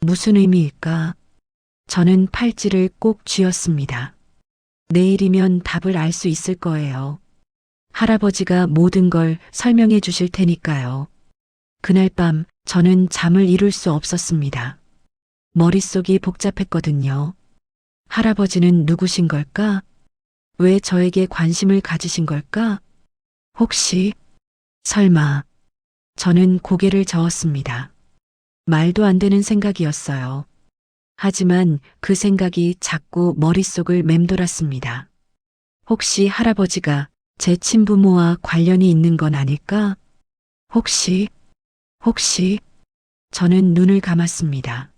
무슨 의미일까? 저는 팔찌를 꼭 쥐었습니다. 내일이면 답을 알 수 있을 거예요. 할아버지가 모든 걸 설명해 주실 테니까요. 그날 밤 저는 잠을 이룰 수 없었습니다. 머릿속이 복잡했거든요. 할아버지는 누구신 걸까? 왜 저에게 관심을 가지신 걸까? 혹시, 설마, 저는 고개를 저었습니다. 말도 안 되는 생각이었어요. 하지만 그 생각이 자꾸 머릿속을 맴돌았습니다. 혹시 할아버지가 제 친부모와 관련이 있는 건 아닐까? 혹시, 저는 눈을 감았습니다.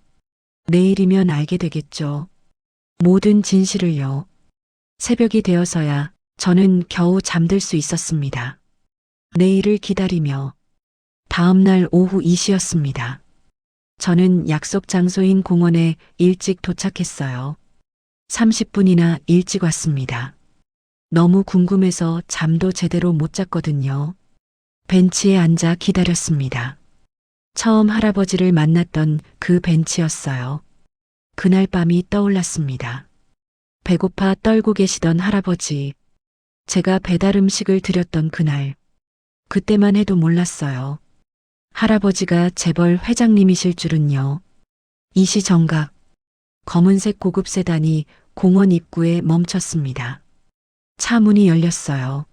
내일이면 알게 되겠죠. 모든 진실을요. 새벽이 되어서야 저는 겨우 잠들 수 있었습니다. 내일을 기다리며 다음 날 오후 2시였습니다. 저는 약속 장소인 공원에 일찍 도착했어요. 30분이나 일찍 왔습니다. 너무 궁금해서 잠도 제대로 못 잤거든요. 벤치에 앉아 기다렸습니다. 처음 할아버지를 만났던 그 벤치였어요. 그날 밤이 떠올랐습니다. 배고파 떨고 계시던 할아버지. 제가 배달 음식을 드렸던 그날. 그때만 해도 몰랐어요. 할아버지가 재벌 회장님이실 줄은요. 이시정각. 검은색 고급 세단이 공원 입구에 멈췄습니다. 차 문이 열렸어요.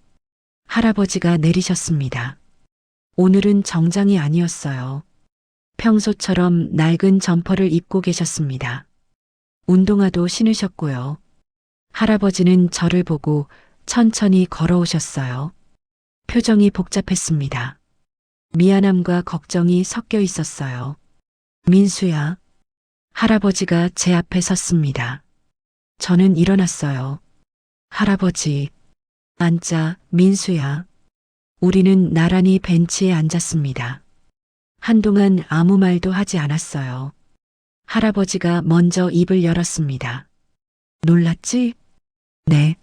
할아버지가 내리셨습니다. 오늘은 정장이 아니었어요. 평소처럼 낡은 점퍼를 입고 계셨습니다. 운동화도 신으셨고요. 할아버지는 저를 보고 천천히 걸어오셨어요. 표정이 복잡했습니다. 미안함과 걱정이 섞여 있었어요. 민수야. 할아버지가 제 앞에 섰습니다. 저는 일어났어요. 할아버지. 앉자, 민수야. 우리는 나란히 벤치에 앉았습니다. 한동안 아무 말도 하지 않았어요. 할아버지가 먼저 입을 열었습니다. 놀랐지? 네.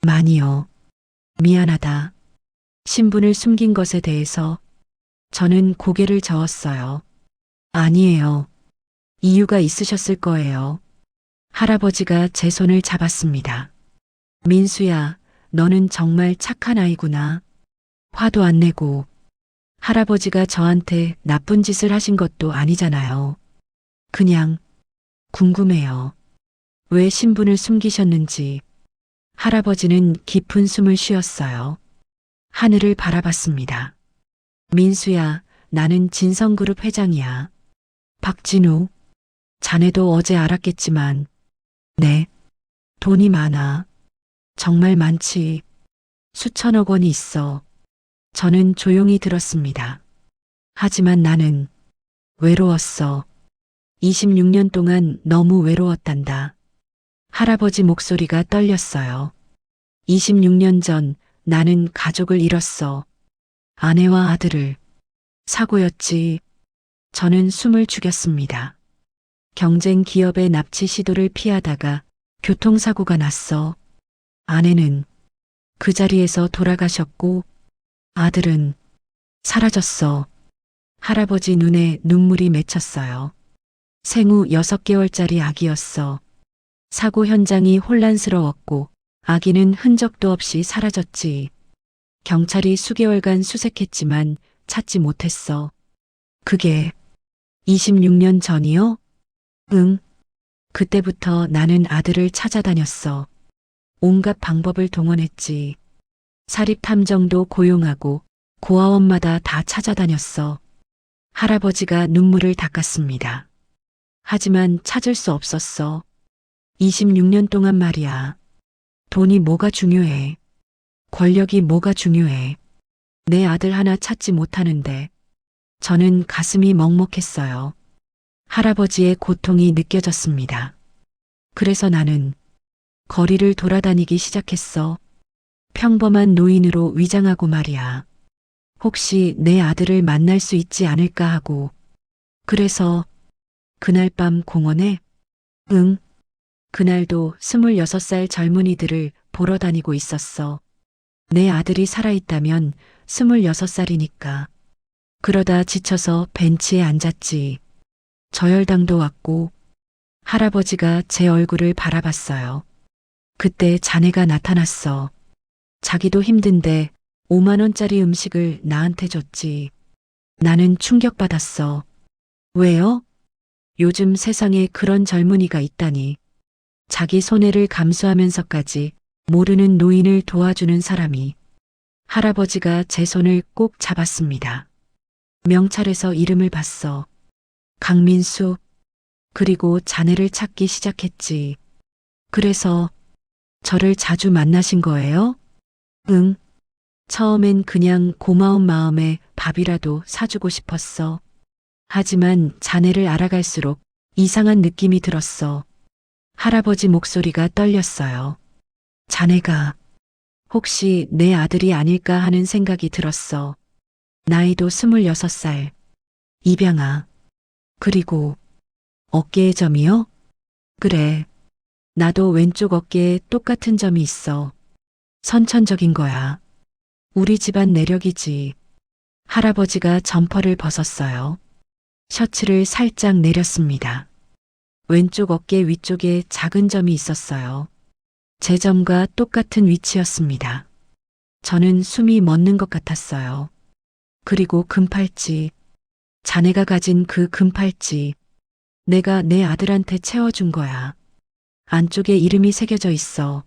많이요. 미안하다. 신분을 숨긴 것에 대해서 저는 고개를 저었어요. 아니에요. 이유가 있으셨을 거예요. 할아버지가 제 손을 잡았습니다. 민수야, 너는 정말 착한 아이구나. 화도 안 내고. 할아버지가 저한테 나쁜 짓을 하신 것도 아니잖아요. 그냥 궁금해요. 왜 신분을 숨기셨는지. 할아버지는 깊은 숨을 쉬었어요. 하늘을 바라봤습니다. 민수야, 나는 진성그룹 회장이야. 박진우, 자네도 어제 알았겠지만, 네, 돈이 많아. 정말 많지. 수천억 원이 있어. 저는 조용히 들었습니다. 하지만 나는 외로웠어. 26년 동안 너무 외로웠단다. 할아버지 목소리가 떨렸어요. 26년 전 나는 가족을 잃었어. 아내와 아들을. 사고였지. 저는 숨을 죽였습니다. 경쟁 기업의 납치 시도를 피하다가 교통사고가 났어. 아내는 그 자리에서 돌아가셨고 아들은 사라졌어. 할아버지 눈에 눈물이 맺혔어요. 생후 6개월짜리 아기였어. 사고 현장이 혼란스러웠고 아기는 흔적도 없이 사라졌지. 경찰이 수개월간 수색했지만 찾지 못했어. 그게 26년 전이요? 응. 그때부터 나는 아들을 찾아다녔어. 온갖 방법을 동원했지. 사립탐정도 고용하고 고아원마다 다 찾아다녔어. 할아버지가 눈물을 닦았습니다. 하지만 찾을 수 없었어. 26년 동안 말이야. 돈이 뭐가 중요해. 권력이 뭐가 중요해. 내 아들 하나 찾지 못하는데 저는 가슴이 먹먹했어요. 할아버지의 고통이 느껴졌습니다. 그래서 나는 거리를 돌아다니기 시작했어. 평범한 노인으로 위장하고 말이야. 혹시 내 아들을 만날 수 있지 않을까 하고. 그래서 그날 밤 공원에 응. 그날도 26살 젊은이들을 보러 다니고 있었어. 내 아들이 살아있다면 26살이니까. 그러다 지쳐서 벤치에 앉았지. 저혈당도 왔고 할아버지가 제 얼굴을 바라봤어요. 그때 자네가 나타났어. 자기도 힘든데 5만 원짜리 음식을 나한테 줬지. 나는 충격받았어. 왜요? 요즘 세상에 그런 젊은이가 있다니. 자기 손해를 감수하면서까지 모르는 노인을 도와주는 사람이. 할아버지가 제 손을 꼭 잡았습니다. 명찰에서 이름을 봤어. 강민수. 그리고 자네를 찾기 시작했지. 그래서 저를 자주 만나신 거예요? 응. 처음엔 그냥 고마운 마음에 밥이라도 사주고 싶었어. 하지만 자네를 알아갈수록 이상한 느낌이 들었어. 할아버지 목소리가 떨렸어요. 자네가 혹시 내 아들이 아닐까 하는 생각이 들었어. 나이도 26살. 입양아. 그리고 어깨에 점이요? 그래. 나도 왼쪽 어깨에 똑같은 점이 있어. 선천적인 거야. 우리 집안 내력이지. 할아버지가 점퍼를 벗었어요. 셔츠를 살짝 내렸습니다. 왼쪽 어깨 위쪽에 작은 점이 있었어요. 제 점과 똑같은 위치였습니다. 저는 숨이 멎는 것 같았어요. 그리고 금팔찌. 자네가 가진 그 금팔찌. 내가 내 아들한테 채워준 거야. 안쪽에 이름이 새겨져 있어.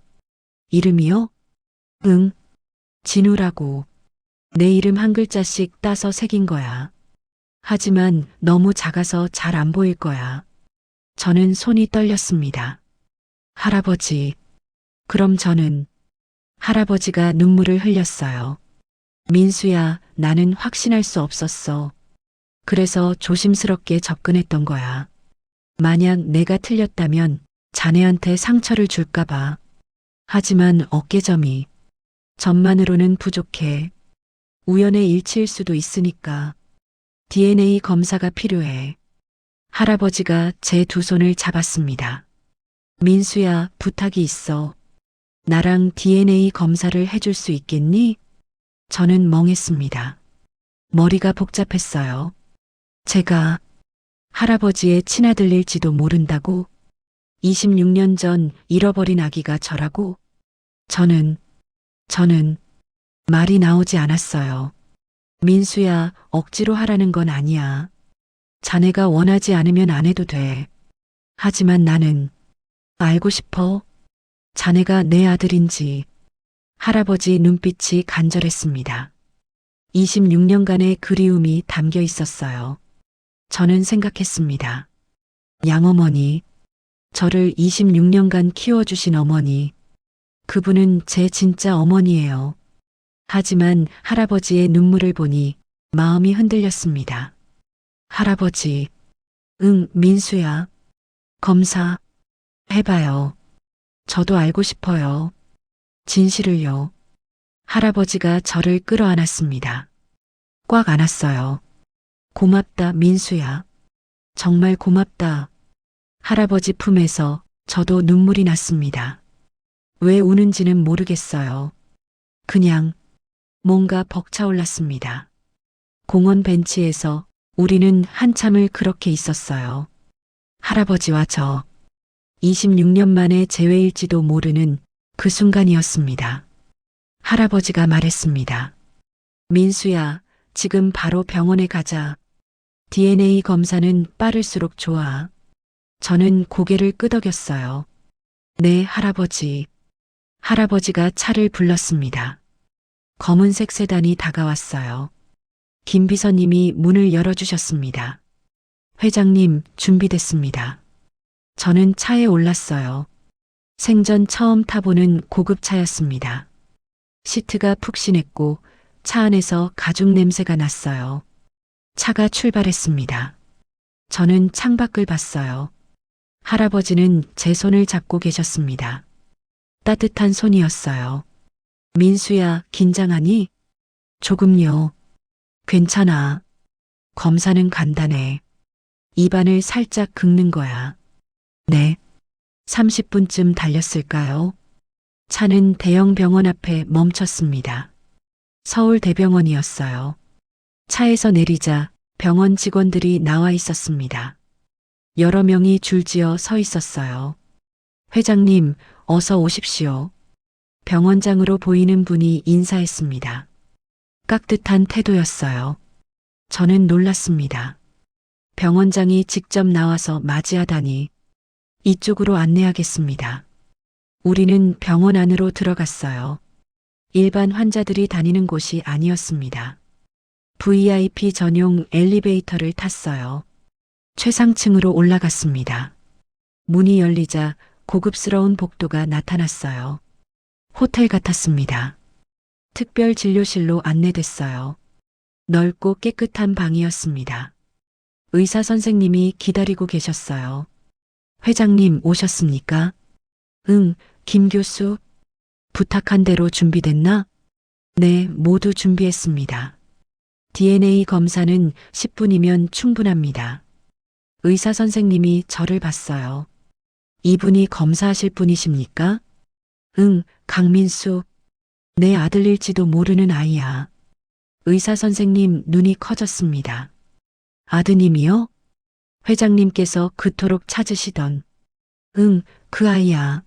이름이요? 응. 진우라고. 내 이름 한 글자씩 따서 새긴 거야. 하지만 너무 작아서 잘 안 보일 거야. 저는 손이 떨렸습니다. 할아버지. 그럼 저는 할아버지가 눈물을 흘렸어요. 민수야, 나는 확신할 수 없었어. 그래서 조심스럽게 접근했던 거야. 만약 내가 틀렸다면 자네한테 상처를 줄까봐. 하지만 어깨점이 점만으로는 부족해. 우연의 일치일 수도 있으니까. DNA 검사가 필요해. 할아버지가 제 두 손을 잡았습니다. 민수야, 부탁이 있어. 나랑 DNA 검사를 해줄 수 있겠니? 저는 멍했습니다. 머리가 복잡했어요. 제가 할아버지의 친아들일지도 모른다고? 26년 전 잃어버린 아기가 저라고? 저는 말이 나오지 않았어요. 민수야, 억지로 하라는 건 아니야. 자네가 원하지 않으면 안 해도 돼. 하지만 나는 알고 싶어. 자네가 내 아들인지. 할아버지 눈빛이 간절했습니다. 26년간의 그리움이 담겨 있었어요. 저는 생각했습니다. 양어머니, 저를 26년간 키워주신 어머니, 그분은 제 진짜 어머니예요. 하지만 할아버지의 눈물을 보니 마음이 흔들렸습니다. 할아버지, 응, 민수야. 검사, 해봐요. 저도 알고 싶어요. 진실을요. 할아버지가 저를 끌어안았습니다. 꽉 안았어요. 고맙다, 민수야. 정말 고맙다. 할아버지 품에서 저도 눈물이 났습니다. 왜 우는지는 모르겠어요. 그냥 뭔가 벅차올랐습니다. 공원 벤치에서 우리는 한참을 그렇게 있었어요. 할아버지와 저. 26년 만에 재회일지도 모르는 그 순간이었습니다. 할아버지가 말했습니다. 민수야, 지금 바로 병원에 가자. DNA 검사는 빠를수록 좋아. 저는 고개를 끄덕였어요. 네, 할아버지. 할아버지가 차를 불렀습니다. 검은색 세단이 다가왔어요. 김 비서님이 문을 열어주셨습니다. 회장님, 준비됐습니다. 저는 차에 올랐어요. 생전 처음 타보는 고급차였습니다. 시트가 푹신했고 차 안에서 가죽 냄새가 났어요. 차가 출발했습니다. 저는 창밖을 봤어요. 할아버지는 제 손을 잡고 계셨습니다. 따뜻한 손이었어요. 민수야, 긴장하니? 조금요. 괜찮아. 검사는 간단해. 입안을 살짝 긁는 거야. 네. 30분쯤 달렸을까요? 차는 대형 병원 앞에 멈췄습니다. 서울대병원이었어요. 차에서 내리자 병원 직원들이 나와 있었습니다. 여러 명이 줄지어 서 있었어요. 회장님, 어서 오십시오. 병원장으로 보이는 분이 인사했습니다. 깍듯한 태도였어요. 저는 놀랐습니다. 병원장이 직접 나와서 맞이하다니. 이쪽으로 안내하겠습니다. 우리는 병원 안으로 들어갔어요. 일반 환자들이 다니는 곳이 아니었습니다. VIP 전용 엘리베이터를 탔어요. 최상층으로 올라갔습니다. 문이 열리자 고급스러운 복도가 나타났어요. 호텔 같았습니다. 특별 진료실로 안내됐어요. 넓고 깨끗한 방이었습니다. 의사 선생님이 기다리고 계셨어요. 회장님 오셨습니까? 응, 김 교수. 부탁한 대로 준비됐나? 네, 모두 준비했습니다. DNA 검사는 10분이면 충분합니다. 의사 선생님이 저를 봤어요. 이분이 검사하실 분이십니까? 응, 강민수. 내 아들일지도 모르는 아이야. 의사 선생님 눈이 커졌습니다. 아드님이요? 회장님께서 그토록 찾으시던. 응, 그 아이야.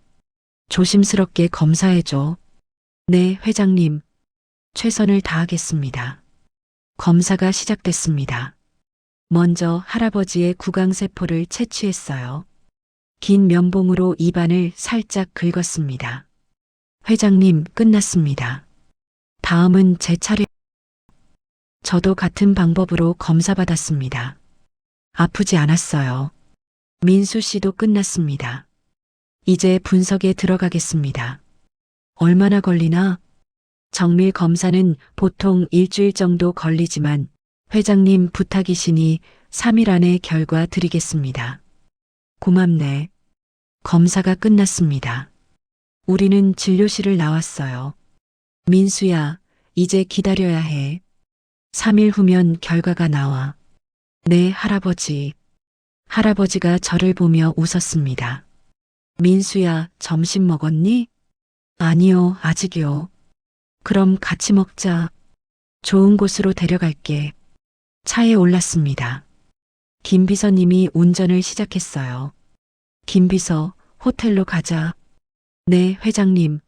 조심스럽게 검사해줘. 네, 회장님. 최선을 다하겠습니다. 검사가 시작됐습니다. 먼저 할아버지의 구강세포를 채취했어요. 긴 면봉으로 입안을 살짝 긁었습니다. 회장님, 끝났습니다. 다음은 제 차례. 저도 같은 방법으로 검사받았습니다. 아프지 않았어요. 민수 씨도 끝났습니다. 이제 분석에 들어가겠습니다. 얼마나 걸리나? 정밀 검사는 보통 일주일 정도 걸리지만 회장님 부탁이시니 3일 안에 결과 드리겠습니다. 고맙네. 검사가 끝났습니다. 우리는 진료실을 나왔어요. 민수야, 이제 기다려야 해. 3일 후면 결과가 나와. 네, 할아버지. 할아버지가 저를 보며 웃었습니다. 민수야, 점심 먹었니? 아니요, 아직이요. 그럼 같이 먹자. 좋은 곳으로 데려갈게. 차에 올랐습니다. 김 비서님이 운전을 시작했어요. 김 비서, 호텔로 가자. 네, 회장님.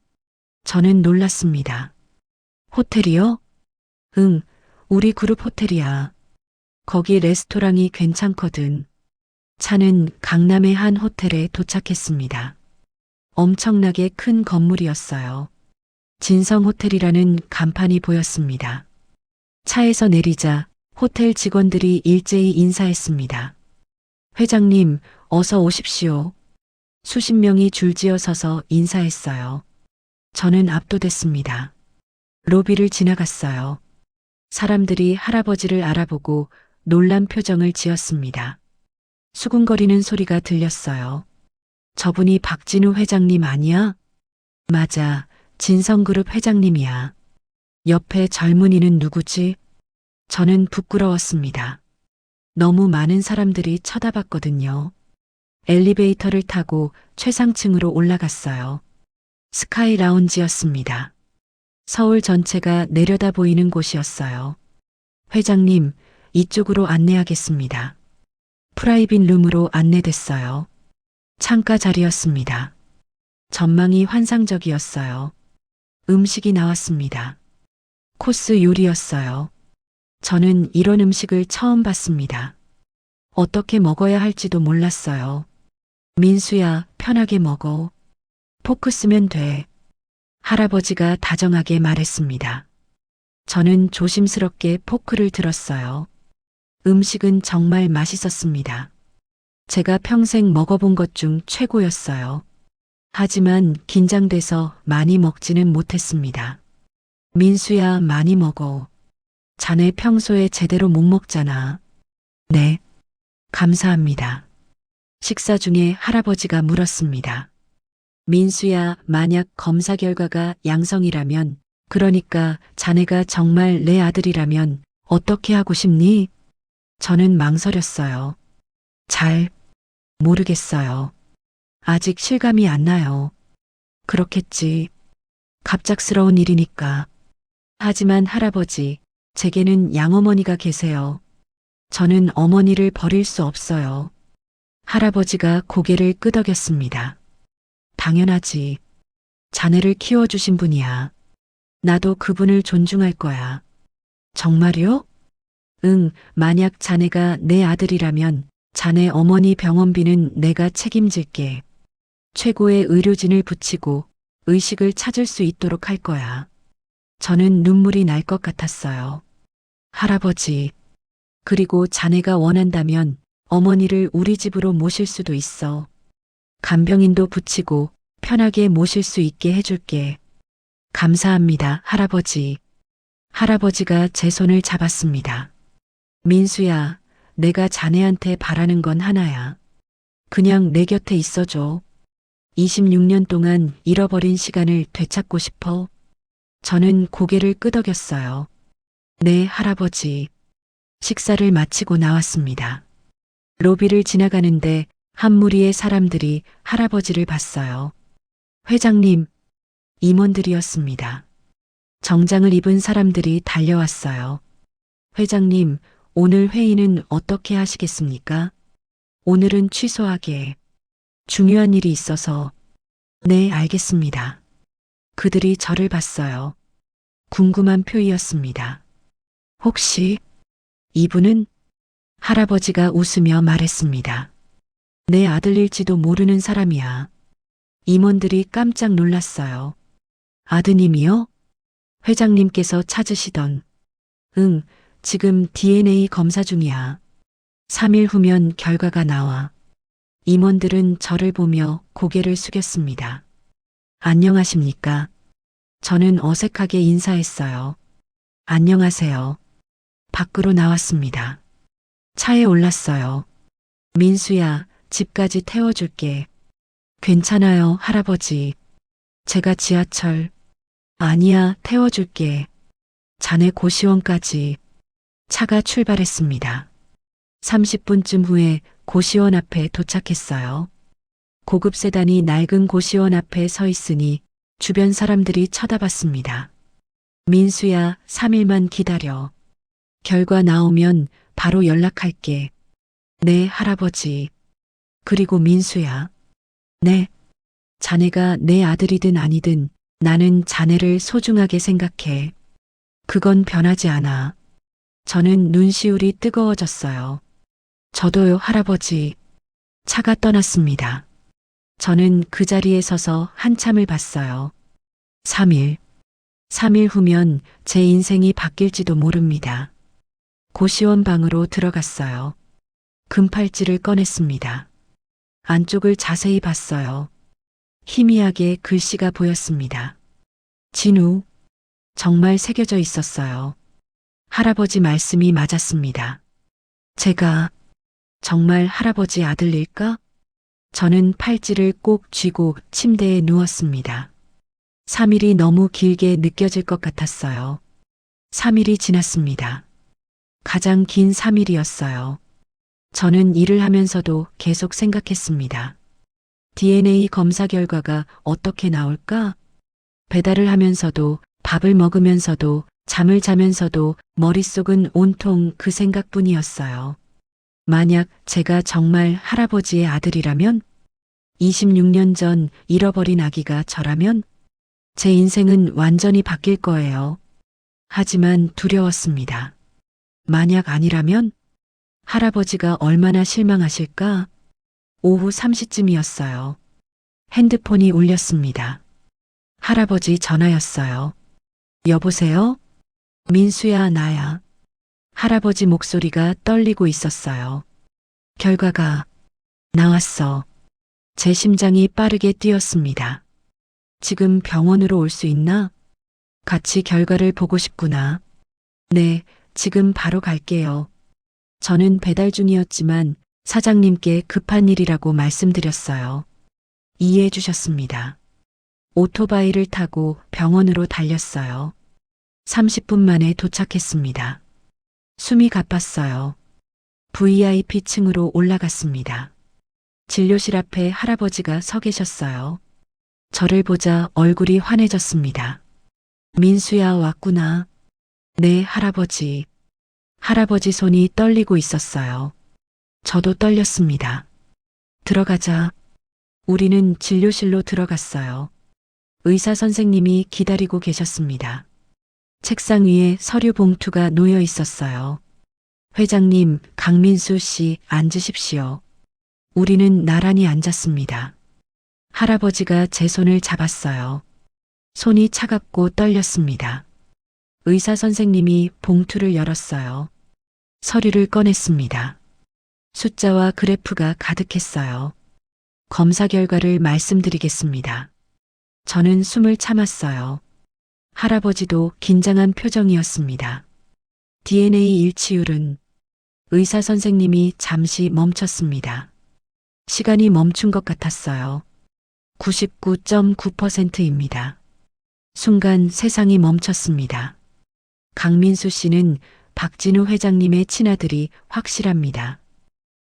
저는 놀랐습니다. 호텔이요? 응, 우리 그룹 호텔이야. 거기 레스토랑이 괜찮거든. 차는 강남의 한 호텔에 도착했습니다. 엄청나게 큰 건물이었어요. 진성호텔이라는 간판이 보였습니다. 차에서 내리자 호텔 직원들이 일제히 인사했습니다. 회장님, 어서 오십시오. 수십 명이 줄지어 서서 인사했어요. 저는 압도됐습니다. 로비를 지나갔어요. 사람들이 할아버지를 알아보고 놀란 표정을 지었습니다. 수군거리는 소리가 들렸어요. 저분이 박진우 회장님 아니야? 맞아, 진성그룹 회장님이야. 옆에 젊은이는 누구지? 저는 부끄러웠습니다. 너무 많은 사람들이 쳐다봤거든요. 엘리베이터를 타고 최상층으로 올라갔어요. 스카이 라운지였습니다. 서울 전체가 내려다 보이는 곳이었어요. 회장님, 이쪽으로 안내하겠습니다. 프라이빗 룸으로 안내됐어요. 창가 자리였습니다. 전망이 환상적이었어요. 음식이 나왔습니다. 코스 요리였어요. 저는 이런 음식을 처음 봤습니다. 어떻게 먹어야 할지도 몰랐어요. 민수야, 편하게 먹어. 포크 쓰면 돼. 할아버지가 다정하게 말했습니다. 저는 조심스럽게 포크를 들었어요. 음식은 정말 맛있었습니다. 제가 평생 먹어본 것 중 최고였어요. 하지만 긴장돼서 많이 먹지는 못했습니다. 민수야, 많이 먹어. 자네 평소에 제대로 못 먹잖아. 네. 감사합니다. 식사 중에 할아버지가 물었습니다. 민수야, 만약 검사 결과가 양성이라면, 그러니까 자네가 정말 내 아들이라면 어떻게 하고 싶니? 저는 망설였어요. 잘 모르겠어요. 아직 실감이 안 나요. 그렇겠지. 갑작스러운 일이니까. 하지만 할아버지, 제게는 양어머니가 계세요. 저는 어머니를 버릴 수 없어요. 할아버지가 고개를 끄덕였습니다. 당연하지. 자네를 키워주신 분이야. 나도 그분을 존중할 거야. 정말요? 응, 만약 자네가 내 아들이라면 자네 어머니 병원비는 내가 책임질게. 최고의 의료진을 붙이고 의식을 찾을 수 있도록 할 거야. 저는 눈물이 날 것 같았어요. 할아버지, 그리고 자네가 원한다면 어머니를 우리 집으로 모실 수도 있어. 간병인도 붙이고 편하게 모실 수 있게 해줄게. 감사합니다, 할아버지. 할아버지가 제 손을 잡았습니다. 민수야, 내가 자네한테 바라는 건 하나야. 그냥 내 곁에 있어줘. 26년 동안 잃어버린 시간을 되찾고 싶어. 저는 고개를 끄덕였어요. 네, 할아버지. 식사를 마치고 나왔습니다. 로비를 지나가는데 한 무리의 사람들이 할아버지를 봤어요. 회장님, 임원들이었습니다. 정장을 입은 사람들이 달려왔어요. 회장님, 오늘 회의는 어떻게 하시겠습니까? 오늘은 취소하게. 중요한 일이 있어서. 네, 알겠습니다. 그들이 저를 봤어요. 궁금한 표이였습니다. 혹시 이분은? 할아버지가 웃으며 말했습니다. 내 아들일지도 모르는 사람이야. 임원들이 깜짝 놀랐어요. 아드님이요? 회장님께서 찾으시던. 응, 지금 DNA 검사 중이야. 3일 후면 결과가 나와. 임원들은 저를 보며 고개를 숙였습니다. 안녕하십니까? 저는 어색하게 인사했어요. 안녕하세요. 밖으로 나왔습니다. 차에 올랐어요. 민수야, 집까지 태워줄게. 괜찮아요, 할아버지. 제가 지하철. 아니야, 태워줄게. 자네 고시원까지. 차가 출발했습니다. 30분쯤 후에 고시원 앞에 도착했어요. 고급 세단이 낡은 고시원 앞에 서 있으니 주변 사람들이 쳐다봤습니다. 민수야, 3일만 기다려. 결과 나오면 바로 연락할게. 네, 할아버지. 그리고 민수야. 네. 자네가 내 아들이든 아니든 나는 자네를 소중하게 생각해. 그건 변하지 않아. 저는 눈시울이 뜨거워졌어요. 저도요, 할아버지. 차가 떠났습니다. 저는 그 자리에 서서 한참을 봤어요. 3일. 3일 후면 제 인생이 바뀔지도 모릅니다. 고시원 방으로 들어갔어요. 금팔찌를 꺼냈습니다. 안쪽을 자세히 봤어요. 희미하게 글씨가 보였습니다. 진우. 정말 새겨져 있었어요. 할아버지 말씀이 맞았습니다. 제가 정말 할아버지 아들일까? 저는 팔찌를 꼭 쥐고 침대에 누웠습니다. 3일이 너무 길게 느껴질 것 같았어요. 3일이 지났습니다. 가장 긴 3일이었어요. 저는 일을 하면서도 계속 생각했습니다. DNA 검사 결과가 어떻게 나올까? 배달을 하면서도, 밥을 먹으면서도, 잠을 자면서도 머릿속은 온통 그 생각뿐이었어요. 만약 제가 정말 할아버지의 아들이라면, 26년 전 잃어버린 아기가 저라면, 제 인생은 완전히 바뀔 거예요. 하지만 두려웠습니다. 만약 아니라면, 할아버지가 얼마나 실망하실까? 오후 3시쯤이었어요. 핸드폰이 울렸습니다. 할아버지 전화였어요. 여보세요? 민수야, 나야. 할아버지 목소리가 떨리고 있었어요. 결과가 나왔어. 제 심장이 빠르게 뛰었습니다. 지금 병원으로 올 수 있나? 같이 결과를 보고 싶구나. 네, 지금 바로 갈게요. 저는 배달 중이었지만 사장님께 급한 일이라고 말씀드렸어요. 이해해 주셨습니다. 오토바이를 타고 병원으로 달렸어요. 30분 만에 도착했습니다. 숨이 가빴어요. VIP층으로 올라갔습니다. 진료실 앞에 할아버지가 서 계셨어요. 저를 보자 얼굴이 환해졌습니다. 민수야, 왔구나. 네, 할아버지. 할아버지 손이 떨리고 있었어요. 저도 떨렸습니다. 들어가자. 우리는 진료실로 들어갔어요. 의사 선생님이 기다리고 계셨습니다. 책상 위에 서류 봉투가 놓여 있었어요. 회장님, 강민수 씨, 앉으십시오. 우리는 나란히 앉았습니다. 할아버지가 제 손을 잡았어요. 손이 차갑고 떨렸습니다. 의사 선생님이 봉투를 열었어요. 서류를 꺼냈습니다. 숫자와 그래프가 가득했어요. 검사 결과를 말씀드리겠습니다. 저는 숨을 참았어요. 할아버지도 긴장한 표정이었습니다. DNA 일치율은 의사 선생님이 잠시 멈췄습니다. 시간이 멈춘 것 같았어요. 99.9%입니다. 순간 세상이 멈췄습니다. 강민수 씨는 박진우 회장님의 친아들이 확실합니다.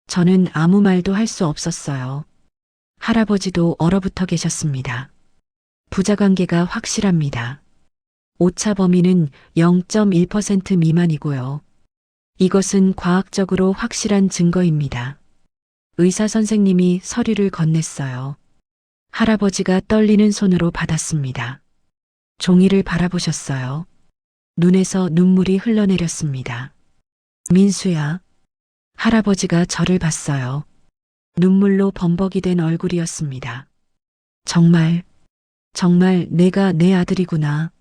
저는 아무 말도 할 수 없었어요. 할아버지도 얼어붙어 계셨습니다. 부자관계가 확실합니다. 오차 범위는 0.1% 미만이고요. 이것은 과학적으로 확실한 증거입니다. 의사 선생님이 서류를 건넸어요. 할아버지가 떨리는 손으로 받았습니다. 종이를 바라보셨어요. 눈에서 눈물이 흘러내렸습니다. 민수야. 할아버지가 저를 봤어요. 눈물로 범벅이 된 얼굴이었습니다. 정말 내가 내 아들이구나.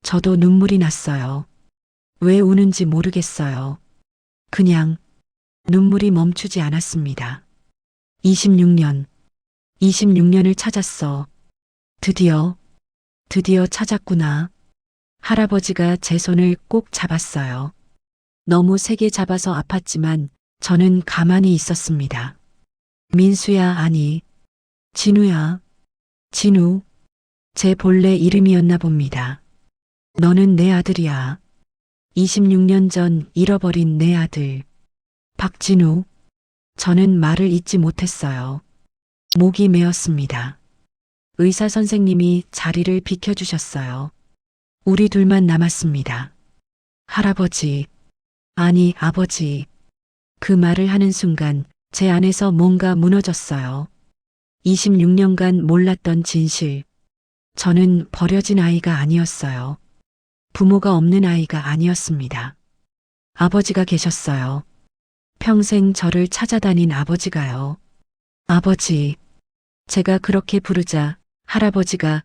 저도 눈물이 났어요. 왜 우는지 모르겠어요. 그냥 눈물이 멈추지 않았습니다. 26년을 찾았어. 드디어 찾았구나. 할아버지가 제 손을 꼭 잡았어요. 너무 세게 잡아서 아팠지만 저는 가만히 있었습니다. 민수야, 아니, 진우야. 진우. 제 본래 이름이었나 봅니다. 너는 내 아들이야. 26년 전 잃어버린 내 아들. 박진우. 저는 말을 잇지 못했어요. 목이 메었습니다. 의사 선생님이 자리를 비켜주셨어요. 우리 둘만 남았습니다. 할아버지. 아니, 아버지. 그 말을 하는 순간 제 안에서 뭔가 무너졌어요. 26년간 몰랐던 진실. 저는 버려진 아이가 아니었어요. 부모가 없는 아이가 아니었습니다. 아버지가 계셨어요. 평생 저를 찾아다닌 아버지가요. 아버지. 제가 그렇게 부르자 아버지가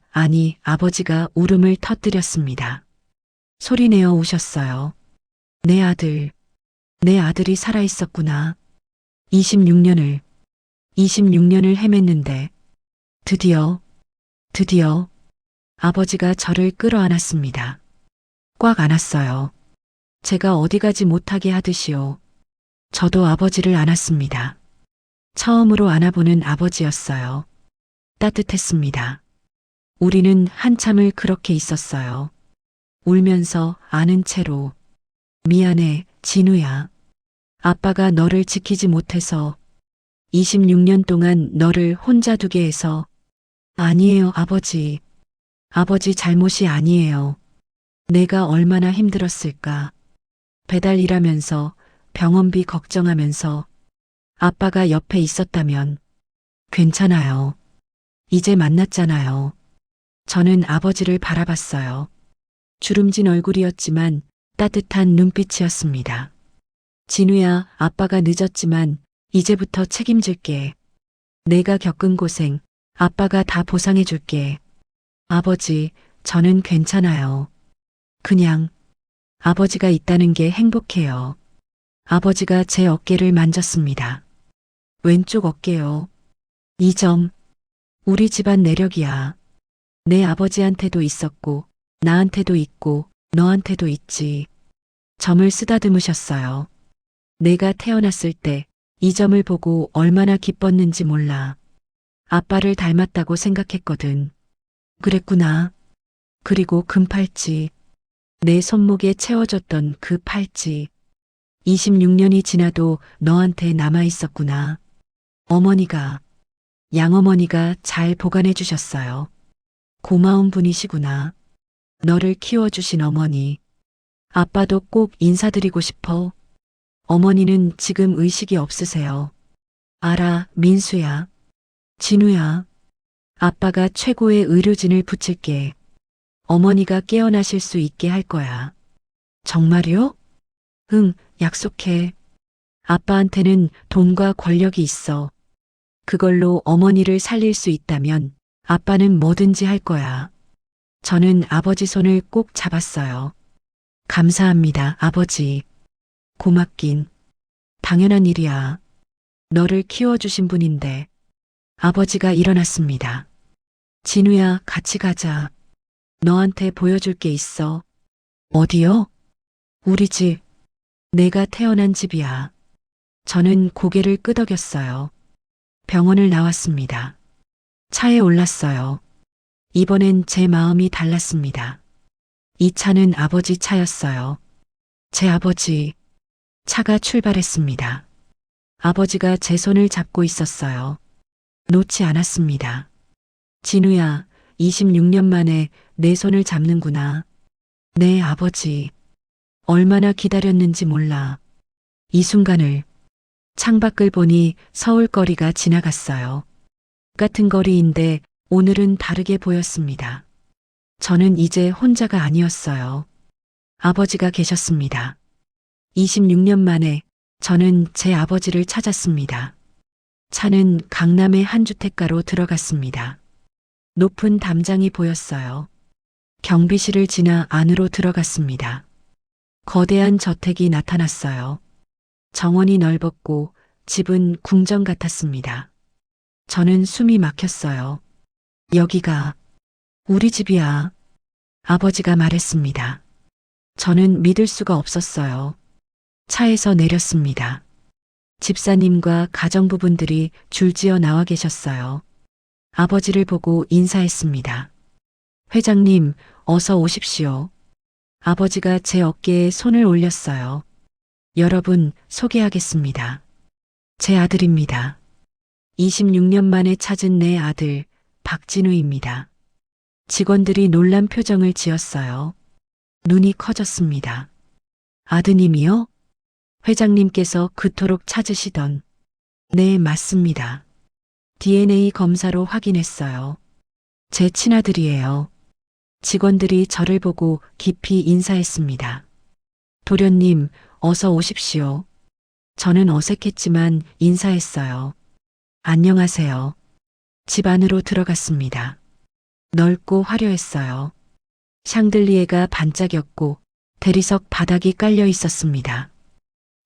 울음을 터뜨렸습니다. 소리내어 우셨어요. 내 아들이 살아있었구나. 26년을 헤맸는데 드디어 아버지가 저를 끌어안았습니다. 꽉 안았어요. 제가 어디 가지 못하게 하듯이요. 저도 아버지를 안았습니다. 처음으로 안아보는 아버지였어요. 따뜻했습니다. 우리는 한참을 그렇게 있었어요. 울면서 아는 채로 미안해, 진우야. 아빠가 너를 지키지 못해서 26년 동안 너를 혼자 두게 해서 아니에요, 아버지. 아버지 잘못이 아니에요. 내가 얼마나 힘들었을까. 배달 일하면서 병원비 걱정하면서 아빠가 옆에 있었다면 괜찮아요. 이제 만났잖아요. 저는 아버지를 바라봤어요. 주름진 얼굴이었지만 따뜻한 눈빛이었습니다. 진우야, 아빠가 늦었지만 이제부터 책임질게. 내가 겪은 고생, 아빠가 다 보상해줄게. 아버지, 저는 괜찮아요. 그냥 아버지가 있다는 게 행복해요. 아버지가 제 어깨를 만졌습니다. 왼쪽 어깨요. 이 점, 우리 집안 내력이야. 내 아버지한테도 있었고, 나한테도 있고, 너한테도 있지. 점을 쓰다듬으셨어요. 내가 태어났을 때 이 점을 보고 얼마나 기뻤는지 몰라. 아빠를 닮았다고 생각했거든. 그랬구나. 그리고 금팔찌. 내 손목에 채워줬던 그 팔찌. 26년이 지나도 너한테 남아있었구나. 어머니가, 양어머니가 잘 보관해 주셨어요. 고마운 분이시구나. 너를 키워주신 어머니. 아빠도 꼭 인사드리고 싶어. 어머니는 지금 의식이 없으세요. 알아, 민수야. 진우야. 아빠가 최고의 의료진을 붙일게. 어머니가 깨어나실 수 있게 할 거야. 정말요? 응, 약속해. 아빠한테는 돈과 권력이 있어. 그걸로 어머니를 살릴 수 있다면 아빠는 뭐든지 할 거야. 저는 아버지 손을 꼭 잡았어요. 감사합니다, 아버지. 고맙긴. 당연한 일이야. 너를 키워주신 분인데. 아버지가 일어났습니다. 진우야, 같이 가자. 너한테 보여줄 게 있어. 어디요? 우리 집. 내가 태어난 집이야. 저는 고개를 끄덕였어요. 병원을 나왔습니다. 차에 올랐어요. 이번엔 제 마음이 달랐습니다. 이 차는 아버지 차였어요. 제 아버지. 차가 출발했습니다. 아버지가 제 손을 잡고 있었어요. 놓지 않았습니다. 진우야, 26년 만에 내 손을 잡는구나. 네, 아버지. 얼마나 기다렸는지 몰라. 이 순간을. 창밖을 보니 서울 거리가 지나갔어요. 같은 거리인데 오늘은 다르게 보였습니다. 저는 이제 혼자가 아니었어요. 아버지가 계셨습니다. 26년 만에 저는 제 아버지를 찾았습니다. 차는 강남의 한 주택가로 들어갔습니다. 높은 담장이 보였어요. 경비실을 지나 안으로 들어갔습니다. 거대한 저택이 나타났어요. 정원이 넓었고 집은 궁전 같았습니다. 저는 숨이 막혔어요. 여기가 우리 집이야. 아버지가 말했습니다. 저는 믿을 수가 없었어요. 차에서 내렸습니다. 집사님과 가정부분들이 줄지어 나와 계셨어요. 아버지를 보고 인사했습니다. 회장님, 어서 오십시오. 아버지가 제 어깨에 손을 올렸어요. 여러분, 소개하겠습니다. 제 아들입니다. 26년 만에 찾은 내 아들, 박진우입니다. 직원들이 놀란 표정을 지었어요. 눈이 커졌습니다. 아드님이요? 회장님께서 그토록 찾으시던. 네, 맞습니다. DNA 검사로 확인했어요. 제 친아들이에요. 직원들이 저를 보고 깊이 인사했습니다. 도련님, 어서 오십시오. 저는 어색했지만 인사했어요. 안녕하세요. 집 안으로 들어갔습니다. 넓고 화려했어요. 샹들리에가 반짝였고 대리석 바닥이 깔려 있었습니다.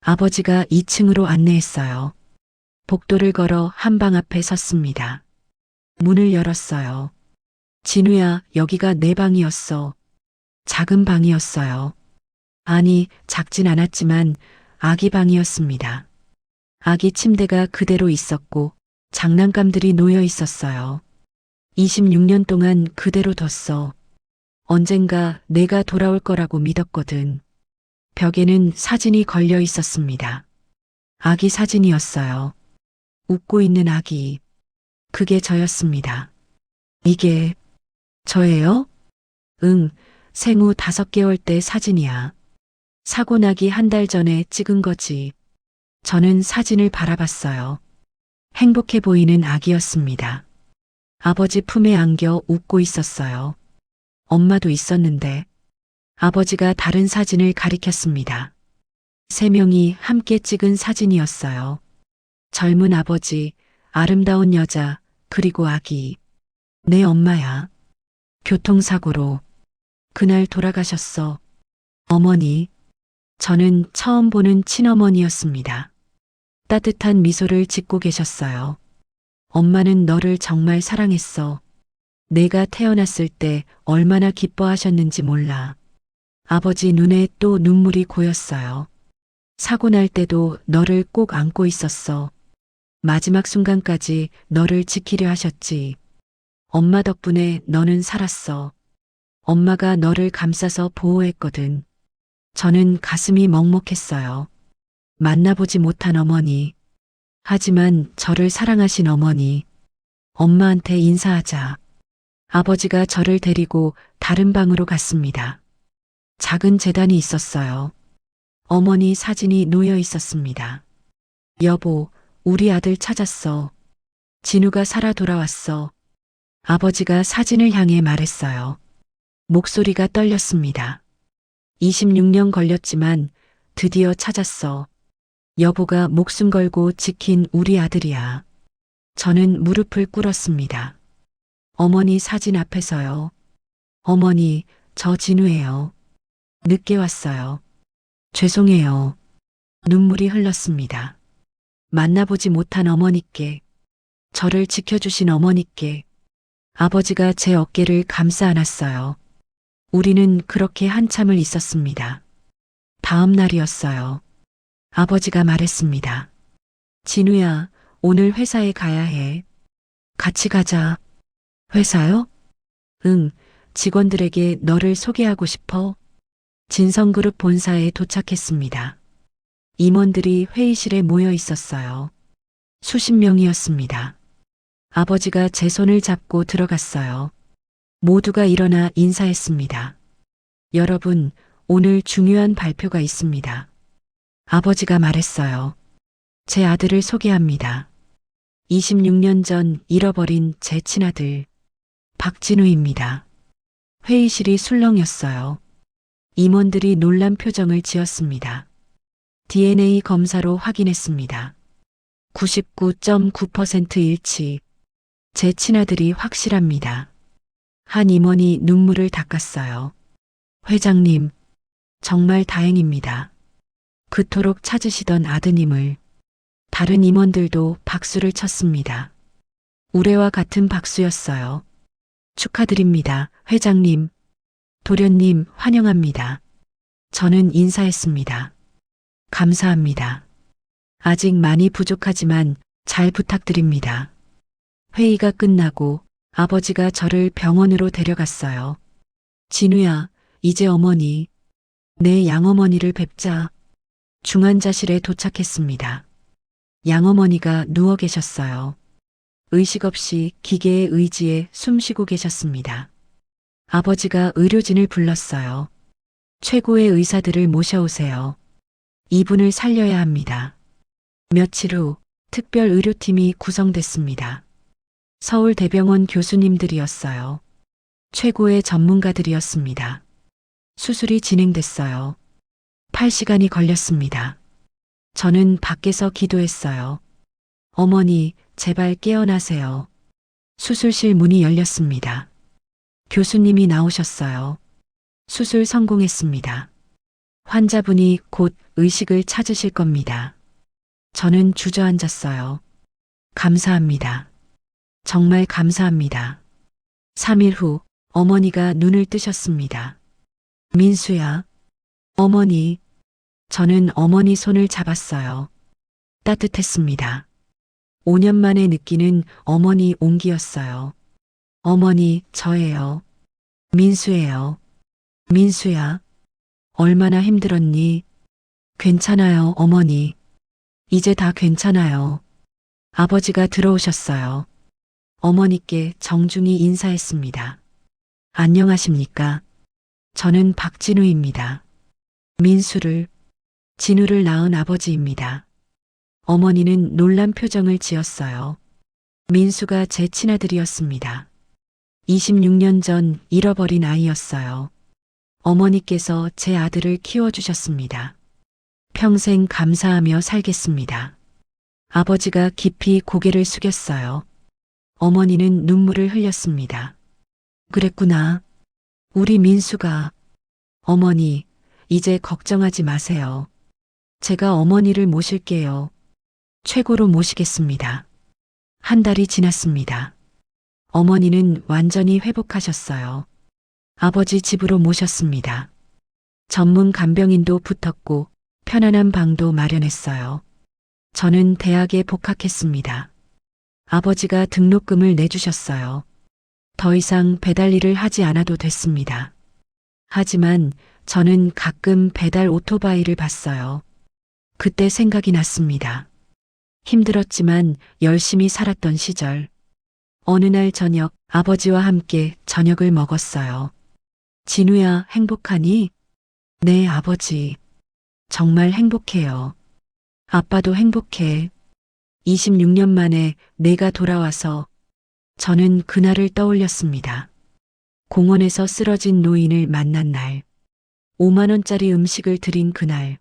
아버지가 2층으로 안내했어요. 복도를 걸어 한방 앞에 섰습니다. 문을 열었어요. 진우야, 여기가 내 방이었어. 작은 방이었어요. 아니, 작진 않았지만 아기 방이었습니다. 아기 침대가 그대로 있었고 장난감들이 놓여 있었어요. 26년 동안 그대로 뒀어. 언젠가 내가 돌아올 거라고 믿었거든. 벽에는 사진이 걸려 있었습니다. 아기 사진이었어요. 웃고 있는 아기. 그게 저였습니다. 이게 저예요? 응, 생후 5개월 때 사진이야. 사고 나기 한 달 전에 찍은 거지. 저는 사진을 바라봤어요. 행복해 보이는 아기였습니다. 아버지 품에 안겨 웃고 있었어요. 엄마도 있었는데 아버지가 다른 사진을 가리켰습니다. 3명이 함께 찍은 사진이었어요. 젊은 아버지, 아름다운 여자, 그리고 아기. 내 엄마야. 교통사고로. 그날 돌아가셨어. 어머니. 저는 처음 보는 친어머니였습니다. 따뜻한 미소를 짓고 계셨어요. 엄마는 너를 정말 사랑했어. 내가 태어났을 때 얼마나 기뻐하셨는지 몰라. 아버지 눈에 또 눈물이 고였어요. 사고 날 때도 너를 꼭 안고 있었어. 마지막 순간까지 너를 지키려 하셨지. 엄마 덕분에 너는 살았어. 엄마가 너를 감싸서 보호했거든. 저는 가슴이 먹먹했어요. 만나보지 못한 어머니. 하지만 저를 사랑하신 어머니. 엄마한테 인사하자. 아버지가 저를 데리고 다른 방으로 갔습니다. 작은 재단이 있었어요. 어머니 사진이 놓여 있었습니다. 여보, 우리 아들 찾았어. 진우가 살아 돌아왔어. 아버지가 사진을 향해 말했어요. 목소리가 떨렸습니다. 26년 걸렸지만 드디어 찾았어. 여보가 목숨 걸고 지킨 우리 아들이야. 저는 무릎을 꿇었습니다. 어머니 사진 앞에서요. 어머니, 저 진우예요. 늦게 왔어요. 죄송해요. 눈물이 흘렀습니다. 만나보지 못한 어머니께, 저를 지켜주신 어머니께, 아버지가 제 어깨를 감싸 안았어요. 우리는 그렇게 한참을 있었습니다. 다음 날이었어요. 아버지가 말했습니다. 진우야, 오늘 회사에 가야 해. 같이 가자. 회사요? 응, 직원들에게 너를 소개하고 싶어. 진성그룹 본사에 도착했습니다. 임원들이 회의실에 모여 있었어요. 수십 명이었습니다. 아버지가 제 손을 잡고 들어갔어요. 모두가 일어나 인사했습니다. 여러분, 오늘 중요한 발표가 있습니다. 아버지가 말했어요. 제 아들을 소개합니다. 26년 전 잃어버린 제 친아들, 박진우입니다. 회의실이 술렁였어요. 임원들이 놀란 표정을 지었습니다. DNA 검사로 확인했습니다. 99.9% 일치. 제 친아들이 확실합니다. 한 임원이 눈물을 닦았어요. 회장님, 정말 다행입니다. 그토록 찾으시던 아드님을. 다른 임원들도 박수를 쳤습니다. 우레와 같은 박수였어요. 축하드립니다, 회장님. 도련님, 환영합니다. 저는 인사했습니다. 감사합니다. 아직 많이 부족하지만 잘 부탁드립니다. 회의가 끝나고 아버지가 저를 병원으로 데려갔어요. 진우야, 이제 어머니, 내 양어머니를 뵙자. 중환자실에 도착했습니다. 양어머니가 누워 계셨어요. 의식 없이 기계의 의지에 숨 쉬고 계셨습니다. 아버지가 의료진을 불렀어요. 최고의 의사들을 모셔오세요. 이분을 살려야 합니다. 며칠 후 특별 의료팀이 구성됐습니다. 서울대병원 교수님들이었어요. 최고의 전문가들이었습니다. 수술이 진행됐어요. 8시간이 걸렸습니다. 저는 밖에서 기도했어요. 어머니, 제발 깨어나세요. 수술실 문이 열렸습니다. 교수님이 나오셨어요. 수술 성공했습니다. 환자분이 곧 의식을 찾으실 겁니다. 저는 주저앉았어요. 감사합니다. 정말 감사합니다. 3일 후 어머니가 눈을 뜨셨습니다. 민수야. 어머니. 저는 어머니 손을 잡았어요. 따뜻했습니다. 5년 만에 느끼는 어머니 온기였어요. 어머니, 저예요. 민수예요. 민수야. 얼마나 힘들었니? 괜찮아요, 어머니. 이제 다 괜찮아요. 아버지가 들어오셨어요. 어머니께 정중히 인사했습니다. 안녕하십니까? 저는 박진우입니다. 민수를, 진우를 낳은 아버지입니다. 어머니는 놀란 표정을 지었어요. 민수가 제 친아들이었습니다. 26년 전 잃어버린 아이였어요. 어머니께서 제 아들을 키워주셨습니다. 평생 감사하며 살겠습니다. 아버지가 깊이 고개를 숙였어요. 어머니는 눈물을 흘렸습니다. 그랬구나. 우리 민수가. 어머니, 이제 걱정하지 마세요. 제가 어머니를 모실게요. 최고로 모시겠습니다. 한 달이 지났습니다. 어머니는 완전히 회복하셨어요. 아버지 집으로 모셨습니다. 전문 간병인도 붙었고 편안한 방도 마련했어요. 저는 대학에 복학했습니다. 아버지가 등록금을 내주셨어요. 더 이상 배달 일을 하지 않아도 됐습니다. 하지만 저는 가끔 배달 오토바이를 봤어요. 그때 생각이 났습니다. 힘들었지만 열심히 살았던 시절. 어느 날 저녁 아버지와 함께 저녁을 먹었어요. 진우야, 행복하니? 네, 아버지. 정말 행복해요. 아빠도 행복해. 26년 만에 내가 돌아와서 저는 그날을 떠올렸습니다. 공원에서 쓰러진 노인을 만난 날. 5만 원짜리 음식을 드린 그날.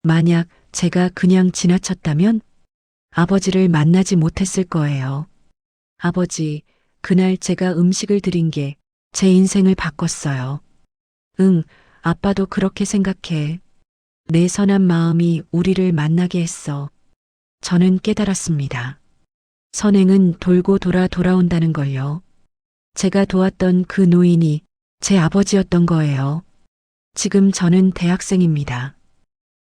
만약 제가 그냥 지나쳤다면 아버지를 만나지 못했을 거예요. 아버지, 그날 제가 음식을 드린 게 제 인생을 바꿨어요. 응, 아빠도 그렇게 생각해. 내 선한 마음이 우리를 만나게 했어. 저는 깨달았습니다. 선행은 돌고 돌아 돌아온다는 걸요. 제가 도왔던 그 노인이 제 아버지였던 거예요. 지금 저는 대학생입니다.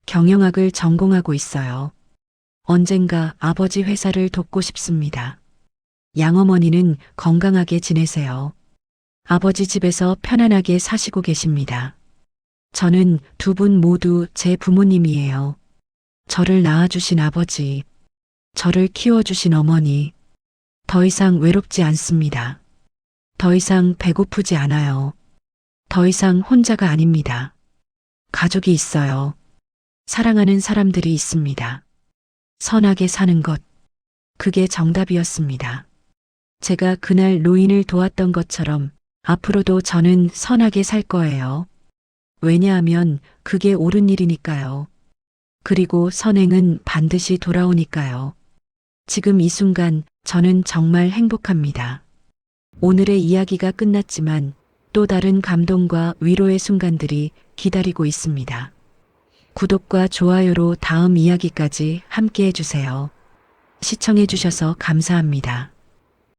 경영학을 전공하고 있어요. 언젠가 아버지 회사를 돕고 싶습니다. 양어머니는 건강하게 지내세요. 아버지 집에서 편안하게 사시고 계십니다. 저는 두 분 모두 제 부모님이에요. 저를 낳아주신 아버지, 저를 키워주신 어머니. 더 이상 외롭지 않습니다. 더 이상 배고프지 않아요. 더 이상 혼자가 아닙니다. 가족이 있어요. 사랑하는 사람들이 있습니다. 선하게 사는 것. 그게 정답이었습니다. 제가 그날 노인을 도왔던 것처럼 앞으로도 저는 선하게 살 거예요. 왜냐하면 그게 옳은 일이니까요. 그리고 선행은 반드시 돌아오니까요. 지금 이 순간 저는 정말 행복합니다. 오늘의 이야기가 끝났지만 또 다른 감동과 위로의 순간들이 기다리고 있습니다. 구독과 좋아요로 다음 이야기까지 함께 해주세요. 시청해주셔서 감사합니다.